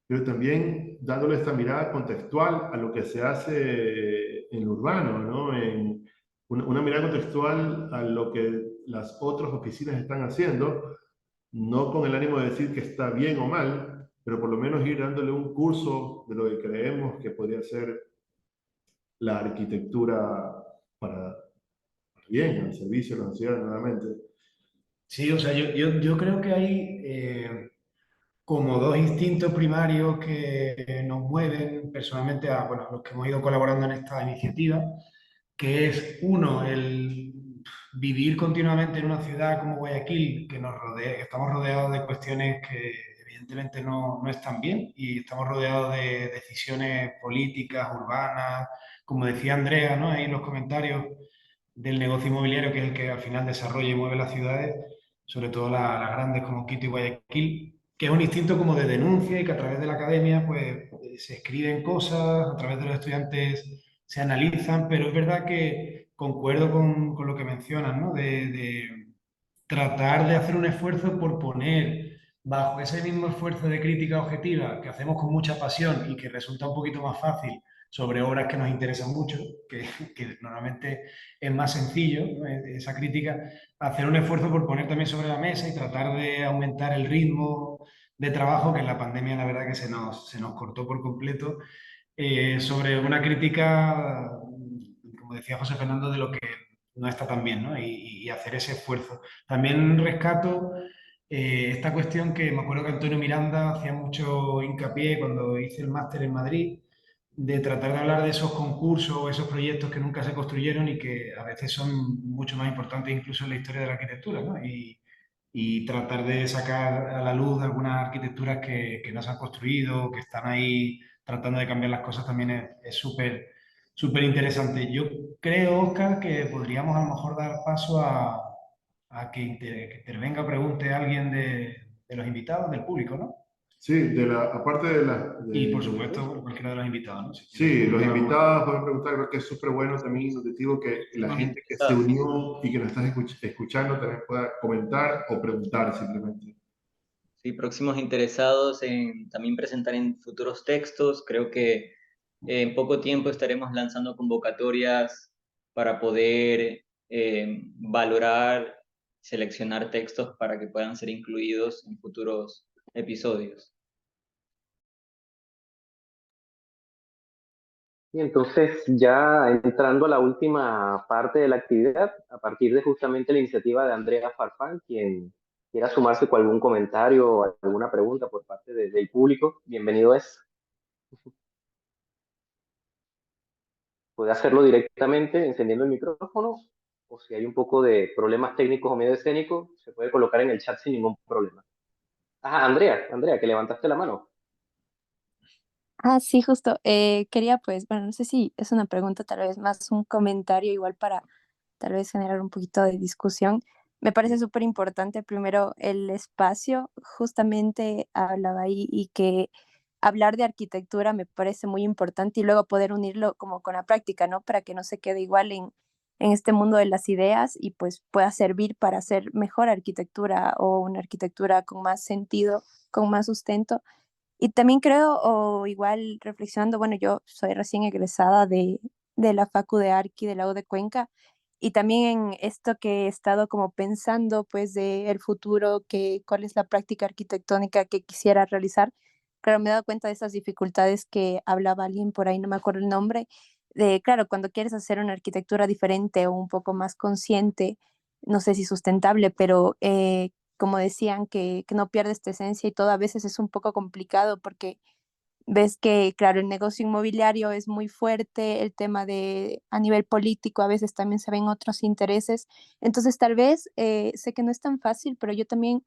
pero también dándole esta mirada contextual a lo que se hace en lo urbano, ¿no? En una mirada contextual a lo que las otras oficinas están haciendo, no con el ánimo de decir que está bien o mal, pero por lo menos ir dándole un curso de lo que creemos que podría ser la arquitectura para bien, al servicio de la sociedad nuevamente. Sí, o sea, yo creo que hay como dos instintos primarios que nos mueven personalmente a, bueno, a los que hemos ido colaborando en esta iniciativa, que es uno, el vivir continuamente en una ciudad como Guayaquil, que nos rodea, que estamos rodeados de cuestiones que evidentemente no están bien y estamos rodeados de decisiones políticas, urbanas, como decía Andrea, ¿no? Ahí en los comentarios del negocio inmobiliario, que es el que al final desarrolla y mueve las ciudades, sobre todo las grandes como Quito y Guayaquil, que es un instinto como de denuncia y que a través de la academia pues se escriben cosas, a través de los estudiantes se analizan, pero es verdad que concuerdo con lo que mencionas, ¿no? De tratar de hacer un esfuerzo por poner bajo ese mismo esfuerzo de crítica objetiva que hacemos con mucha pasión y que resulta un poquito más fácil sobre obras que nos interesan mucho, que normalmente es más sencillo, ¿no? Esa crítica, hacer un esfuerzo por poner también sobre la mesa y tratar de aumentar el ritmo de trabajo, que en la pandemia la verdad que se nos cortó por completo, sobre una crítica, como decía José Fernando, de lo que no está tan bien, ¿no? Y hacer ese esfuerzo. También rescato esta cuestión que me acuerdo que Antonio Miranda hacía mucho hincapié cuando hice el máster en Madrid, de tratar de hablar de esos concursos o esos proyectos que nunca se construyeron y que a veces son mucho más importantes incluso en la historia de la arquitectura, ¿no? Y tratar de sacar a la luz algunas arquitecturas que no se han construido, que están ahí tratando de cambiar las cosas también es súper súper interesante. Yo creo, Oscar, que podríamos a lo mejor dar paso a que intervenga o pregunte a alguien de los invitados, del público, ¿no? Sí, aparte Y por supuesto, cualquiera de los invitados, ¿no? Si quiere sí, los preguntar algo más. invitados pueden preguntar, creo que es súper bueno también y nutritivo que la Próximos gente que se interesados. unió y que nos está escuchando también pueda comentar o preguntar simplemente. Sí, próximos interesados en también presentar en futuros textos. Creo que en poco tiempo estaremos lanzando convocatorias para poder valorar, seleccionar textos para que puedan ser incluidos en futuros episodios. Y entonces, ya entrando a la última parte de la actividad, a partir de justamente la iniciativa de Andrea Farfán, quien quiera sumarse con algún comentario o alguna pregunta por parte del público, bienvenido es. Puede hacerlo directamente encendiendo el micrófono, o si hay un poco de problemas técnicos o medio escénicos, se puede colocar en el chat sin ningún problema. Ajá, Andrea, que levantaste la mano. Ah, sí, justo. Quería pues, bueno, no sé si es una pregunta, tal vez más un comentario igual para tal vez generar un poquito de discusión. Me parece súper importante primero el espacio, justamente hablaba ahí y que hablar de arquitectura me parece muy importante y luego poder unirlo como con la práctica, ¿no? Para que no se quede igual en este mundo de las ideas y pues pueda servir para hacer mejor arquitectura o una arquitectura con más sentido, con más sustento. Y también creo, o igual reflexionando, bueno, yo soy recién egresada de la Facu de Arqui de la U de Cuenca, y también en esto que he estado como pensando, pues, de el futuro, que, cuál es la práctica arquitectónica que quisiera realizar. Claro, me he dado cuenta de esas dificultades que hablaba alguien por ahí, no me acuerdo el nombre, de, claro, cuando quieres hacer una arquitectura diferente o un poco más consciente, no sé si sustentable, pero como decían, que no pierde esta esencia y todo, a veces es un poco complicado porque ves que, claro, el negocio inmobiliario es muy fuerte, el tema de a nivel político a veces también se ven otros intereses. Entonces, tal vez, sé que no es tan fácil, pero yo también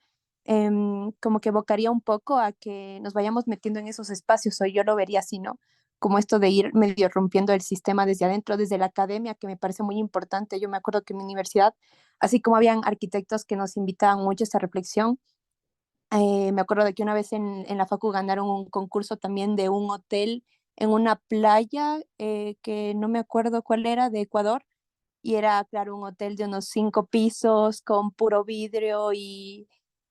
como que evocaría un poco a que nos vayamos metiendo en esos espacios, o yo lo vería así, ¿no? Como esto de ir medio rompiendo el sistema desde adentro, desde la academia, que me parece muy importante. Yo me acuerdo que en mi universidad, así como habían arquitectos que nos invitaban mucho a esta reflexión, me acuerdo de que una vez en la facu ganaron un concurso también de un hotel en una playa, que no me acuerdo cuál era, de Ecuador, y era, claro, un hotel de unos 5 pisos con puro vidrio y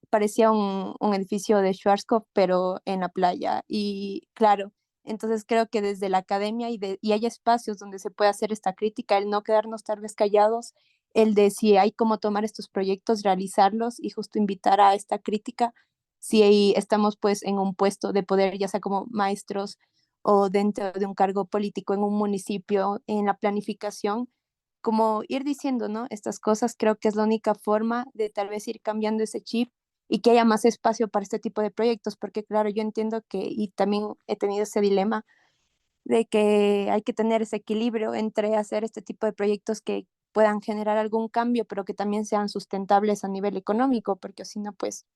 parecía un edificio de Schwarzkopf, pero en la playa. Y claro, entonces creo que desde la academia y hay espacios donde se puede hacer esta crítica, el no quedarnos tal vez callados, el de si hay cómo tomar estos proyectos, realizarlos y justo invitar a esta crítica, si ahí estamos pues en un puesto de poder, ya sea como maestros o dentro de un cargo político en un municipio, en la planificación, como ir diciendo, ¿no? Estas cosas creo que es la única forma de tal vez ir cambiando ese chip y que haya más espacio para este tipo de proyectos, porque claro, yo entiendo que, y también he tenido ese dilema de que hay que tener ese equilibrio entre hacer este tipo de proyectos que puedan generar algún cambio, pero que también sean sustentables a nivel económico, porque si no, pues,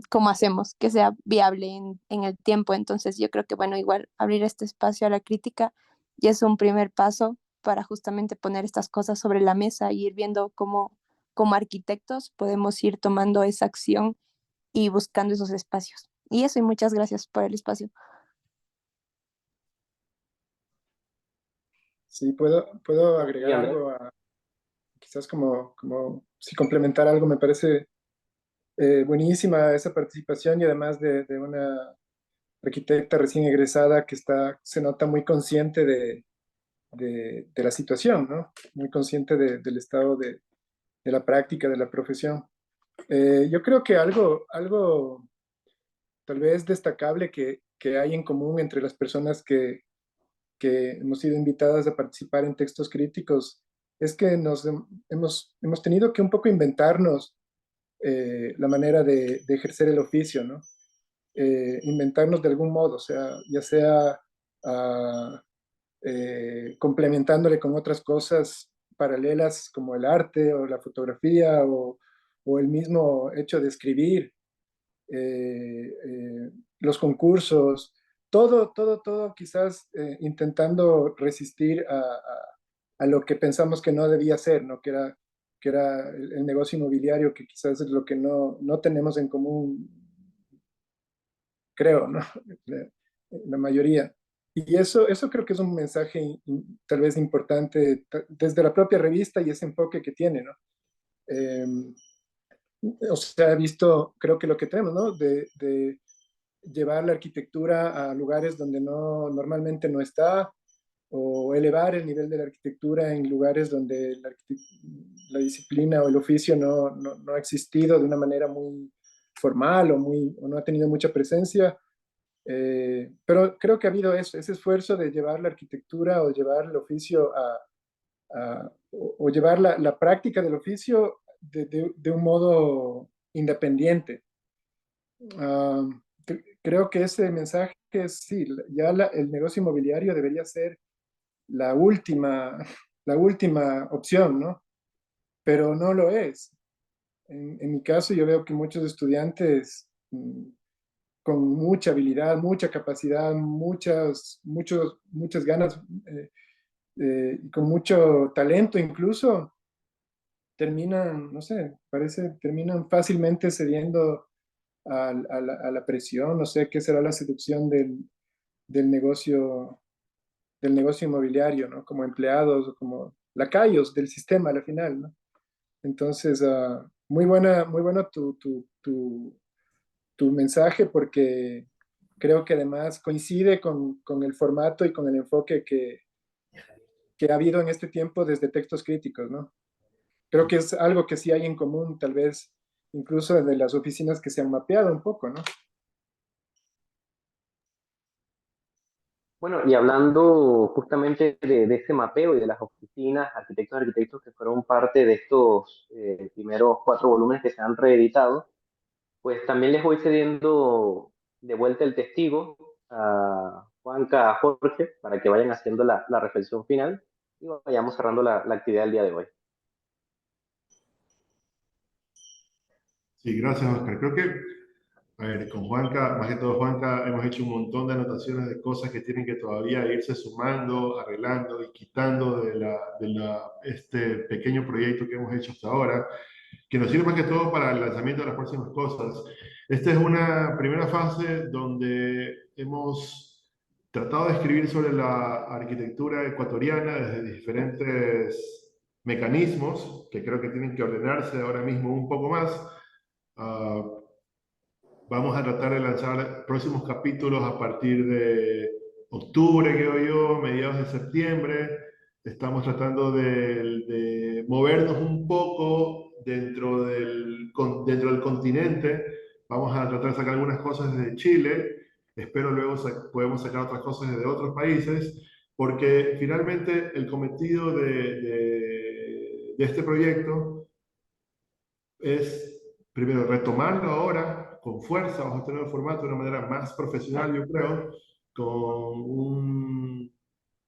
¿cómo hacemos que sea viable en el tiempo? Entonces yo creo que, bueno, igual abrir este espacio a la crítica ya es un primer paso para justamente poner estas cosas sobre la mesa y ir viendo cómo como arquitectos podemos ir tomando esa acción y buscando esos espacios. Y eso, y muchas gracias por el espacio. Sí, puedo Sí, agregar Andrea. algo quizás como si complementar algo, me parece buenísima esa participación y además de una arquitecta recién egresada que se nota muy consciente de la situación, ¿no? Muy consciente del estado de la práctica, de la profesión. Yo creo que algo tal vez destacable que hay en común entre las personas que hemos sido invitadas a participar en textos críticos es que hemos tenido que un poco inventarnos la manera de ejercer el oficio, ¿no? Inventarnos de algún modo, o sea, ya sea ah, complementándole con otras cosas paralelas como el arte o la fotografía o el mismo hecho de escribir, los concursos, todo quizás intentando resistir a lo que pensamos que no debía ser, ¿no? Que era el negocio inmobiliario, que quizás es lo que no tenemos en común, creo, ¿no? La mayoría. Y eso creo que es un mensaje tal vez importante desde la propia revista y ese enfoque que tiene, ¿no? Eh, o sea, he visto, creo que lo que tenemos, ¿no? De llevar la arquitectura a lugares donde normalmente no está, o elevar el nivel de la arquitectura en lugares donde la disciplina o el oficio no ha existido de una manera muy formal o no ha tenido mucha presencia. Pero creo que ha habido ese esfuerzo de llevar la arquitectura o llevar el oficio o llevar la práctica del oficio de un modo independiente. Creo que ese mensaje que sí, ya el negocio inmobiliario debería ser la última, la última opción, ¿no? Pero no lo es. En mi caso, yo veo que muchos estudiantes con mucha habilidad, mucha capacidad, muchas ganas, y con mucho talento incluso, terminan, no sé, terminan fácilmente cediendo a la presión, no sé qué será la seducción del del negocio inmobiliario, ¿no? Como empleados o como lacayos del sistema al final, ¿no? Entonces, muy bueno tu mensaje porque creo que además coincide con el formato y con el enfoque que ha habido en este tiempo desde textos críticos, ¿no? Creo que es algo que sí hay en común, tal vez incluso desde las oficinas que se han mapeado un poco, ¿no? Bueno, y hablando justamente de ese mapeo y de las oficinas, arquitectos que fueron parte de estos primeros 4 volúmenes que se han reeditado, pues también les voy cediendo de vuelta el testigo a Juanca, a Jorge, para que vayan haciendo la reflexión final y vayamos cerrando la actividad del día de hoy. Sí, gracias, Oscar. Creo que, a ver, con Juanca, más que todo Juanca, hemos hecho un montón de anotaciones de cosas que tienen que todavía irse sumando, arreglando y quitando este pequeño proyecto que hemos hecho hasta ahora, que nos sirve más que todo para el lanzamiento de las próximas cosas. Esta es una primera fase donde hemos tratado de escribir sobre la arquitectura ecuatoriana desde diferentes mecanismos que creo que tienen que ordenarse ahora mismo un poco más. Vamos a tratar de lanzar próximos capítulos a partir de octubre, creo yo, mediados de septiembre. Estamos tratando de movernos un poco dentro del continente. Vamos a tratar de sacar algunas cosas desde Chile. Espero luego podemos sacar otras cosas desde otros países, porque finalmente el cometido de este proyecto es, primero, retomarlo ahora con fuerza bajo este nuevo formato de una manera más profesional, yo creo,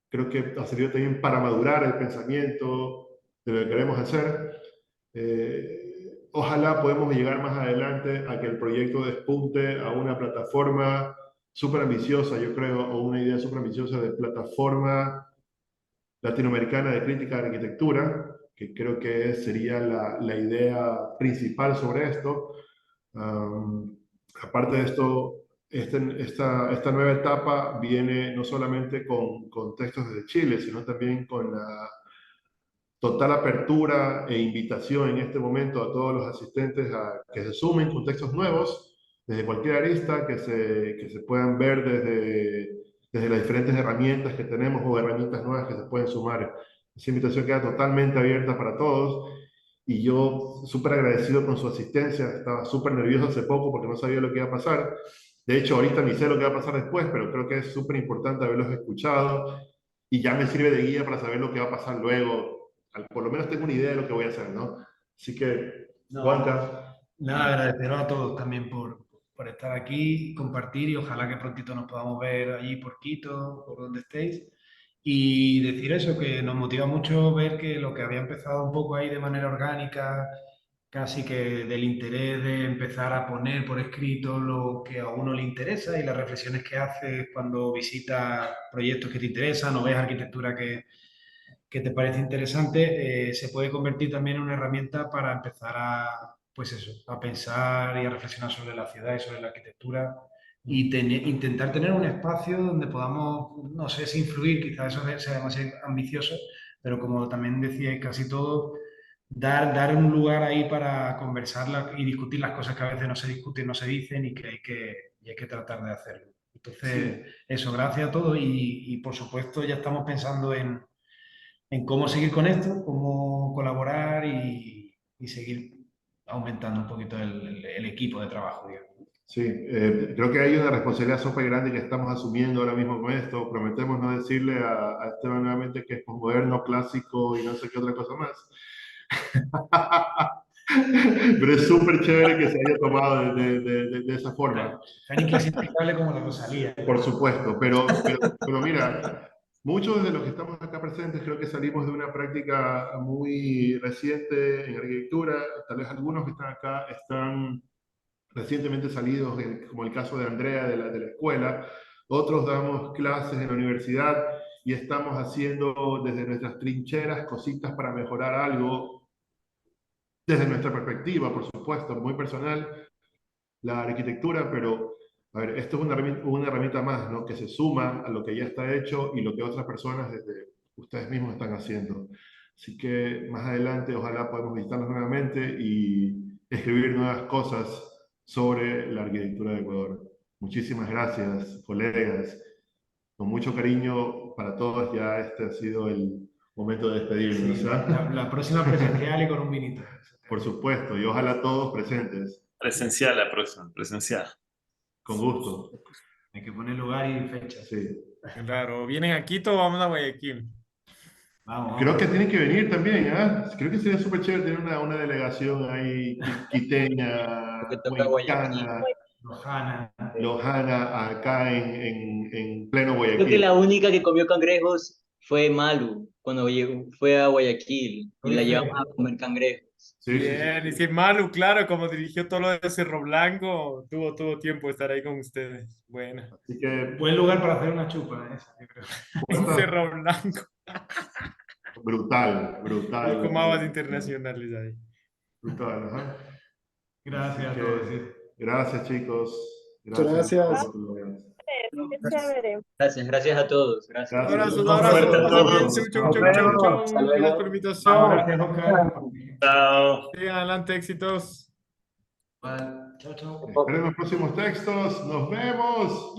creo que ha servido también para madurar el pensamiento de lo que queremos hacer. Ojalá podamos llegar más adelante a que el proyecto despunte a una plataforma súper ambiciosa, yo creo, o una idea súper ambiciosa de plataforma latinoamericana de crítica de arquitectura, que creo que sería la idea principal sobre esto. Aparte de esto, esta nueva etapa viene no solamente con textos desde Chile, sino también con la total apertura e invitación en este momento a todos los asistentes a que se sumen con textos nuevos, desde cualquier arista, que se puedan ver desde las diferentes herramientas que tenemos o herramientas nuevas que se pueden sumar. Esa invitación queda totalmente abierta para todos y yo súper agradecido con su asistencia. Estaba súper nervioso hace poco porque no sabía lo que iba a pasar. De hecho, ahorita ni sé lo que va a pasar después, pero creo que es súper importante haberlos escuchado y ya me sirve de guía para saber lo que va a pasar luego. Por lo menos tengo una idea de lo que voy a hacer, ¿no? Así que, Juanca. Nada, agradeceros a todos también por estar aquí, compartir y ojalá que prontito nos podamos ver allí por Quito, por donde estéis. Y decir eso, que nos motiva mucho ver que lo que había empezado un poco ahí de manera orgánica, casi que del interés de empezar a poner por escrito lo que a uno le interesa y las reflexiones que haces cuando visitas proyectos que te interesan o ves arquitectura que te parece interesante, se puede convertir también en una herramienta para empezar a, pues eso, a pensar y a reflexionar sobre la ciudad y sobre la arquitectura y intentar tener un espacio donde podamos, no sé si influir, quizás eso sea demasiado ambicioso, pero como también decíais casi todo, dar un lugar ahí para conversar y discutir las cosas que a veces no se discuten, no se dicen y que hay que tratar de hacerlo. Entonces, eso, gracias a todos y por supuesto ya estamos pensando en cómo seguir con esto, cómo colaborar y seguir aumentando un poquito el equipo de trabajo, digamos. Sí, creo que hay una responsabilidad súper grande que estamos asumiendo ahora mismo con esto. Prometemos no decirle a Esteban nuevamente que es posmoderno, clásico y no sé qué otra cosa más. Pero es súper chévere que se haya tomado de esa forma. Tan inclasificable como la Rosalía. Por supuesto, pero mira, muchos de los que estamos acá presentes creo que salimos de una práctica muy reciente en arquitectura. Tal vez algunos que están acá están recientemente salidos, como el caso de Andrea de la escuela. Otros damos clases en la universidad y estamos haciendo desde nuestras trincheras cositas para mejorar algo, desde nuestra perspectiva, por supuesto, muy personal, la arquitectura, pero a ver, esto es una herramienta más, ¿no? Que se suma a lo que ya está hecho y lo que otras personas desde ustedes mismos están haciendo. Así que más adelante ojalá podamos visitarnos nuevamente y escribir nuevas cosas sobre la arquitectura de Ecuador. Muchísimas gracias, colegas. Con mucho cariño para todos, ya este ha sido el momento de despedirnos. Sí, ¿Ah? la próxima presencial y con un vinito. Por supuesto, y ojalá todos presentes. Presencial la próxima, presencial. Con gusto. Hay que poner lugar y fecha. Sí. Claro, ¿vienen a Quito o vamos a Guayaquil? Vamos. Creo que tienen que venir también, ¿ah? Creo que sería súper chévere tener una delegación ahí quiteña, huaycana, lojana, acá en pleno Creo que Guayaquil. la única que comió cangrejos fue Malu, cuando fue a Guayaquil y la llevamos a comer cangrejos. Bien, y si Malu, claro, como dirigió todo lo de Cerro Blanco, tuvo tiempo de estar ahí con ustedes. Bueno. Así que, buen lugar para hacer una chupa esa, yo creo. En Cerro Blanco. Brutal. Y con aguas internacionales ahí. Brutal, ajá. Gracias a Así todos. que, gracias, chicos. Gracias. Gracias a todos. Gracias. Abrazos, Fuerte a todos. Chau. Gracias por la invitación. Gracias, Oscar. Chao. Sigan adelante, éxitos. Chao. Esperen los próximos textos. Nos vemos.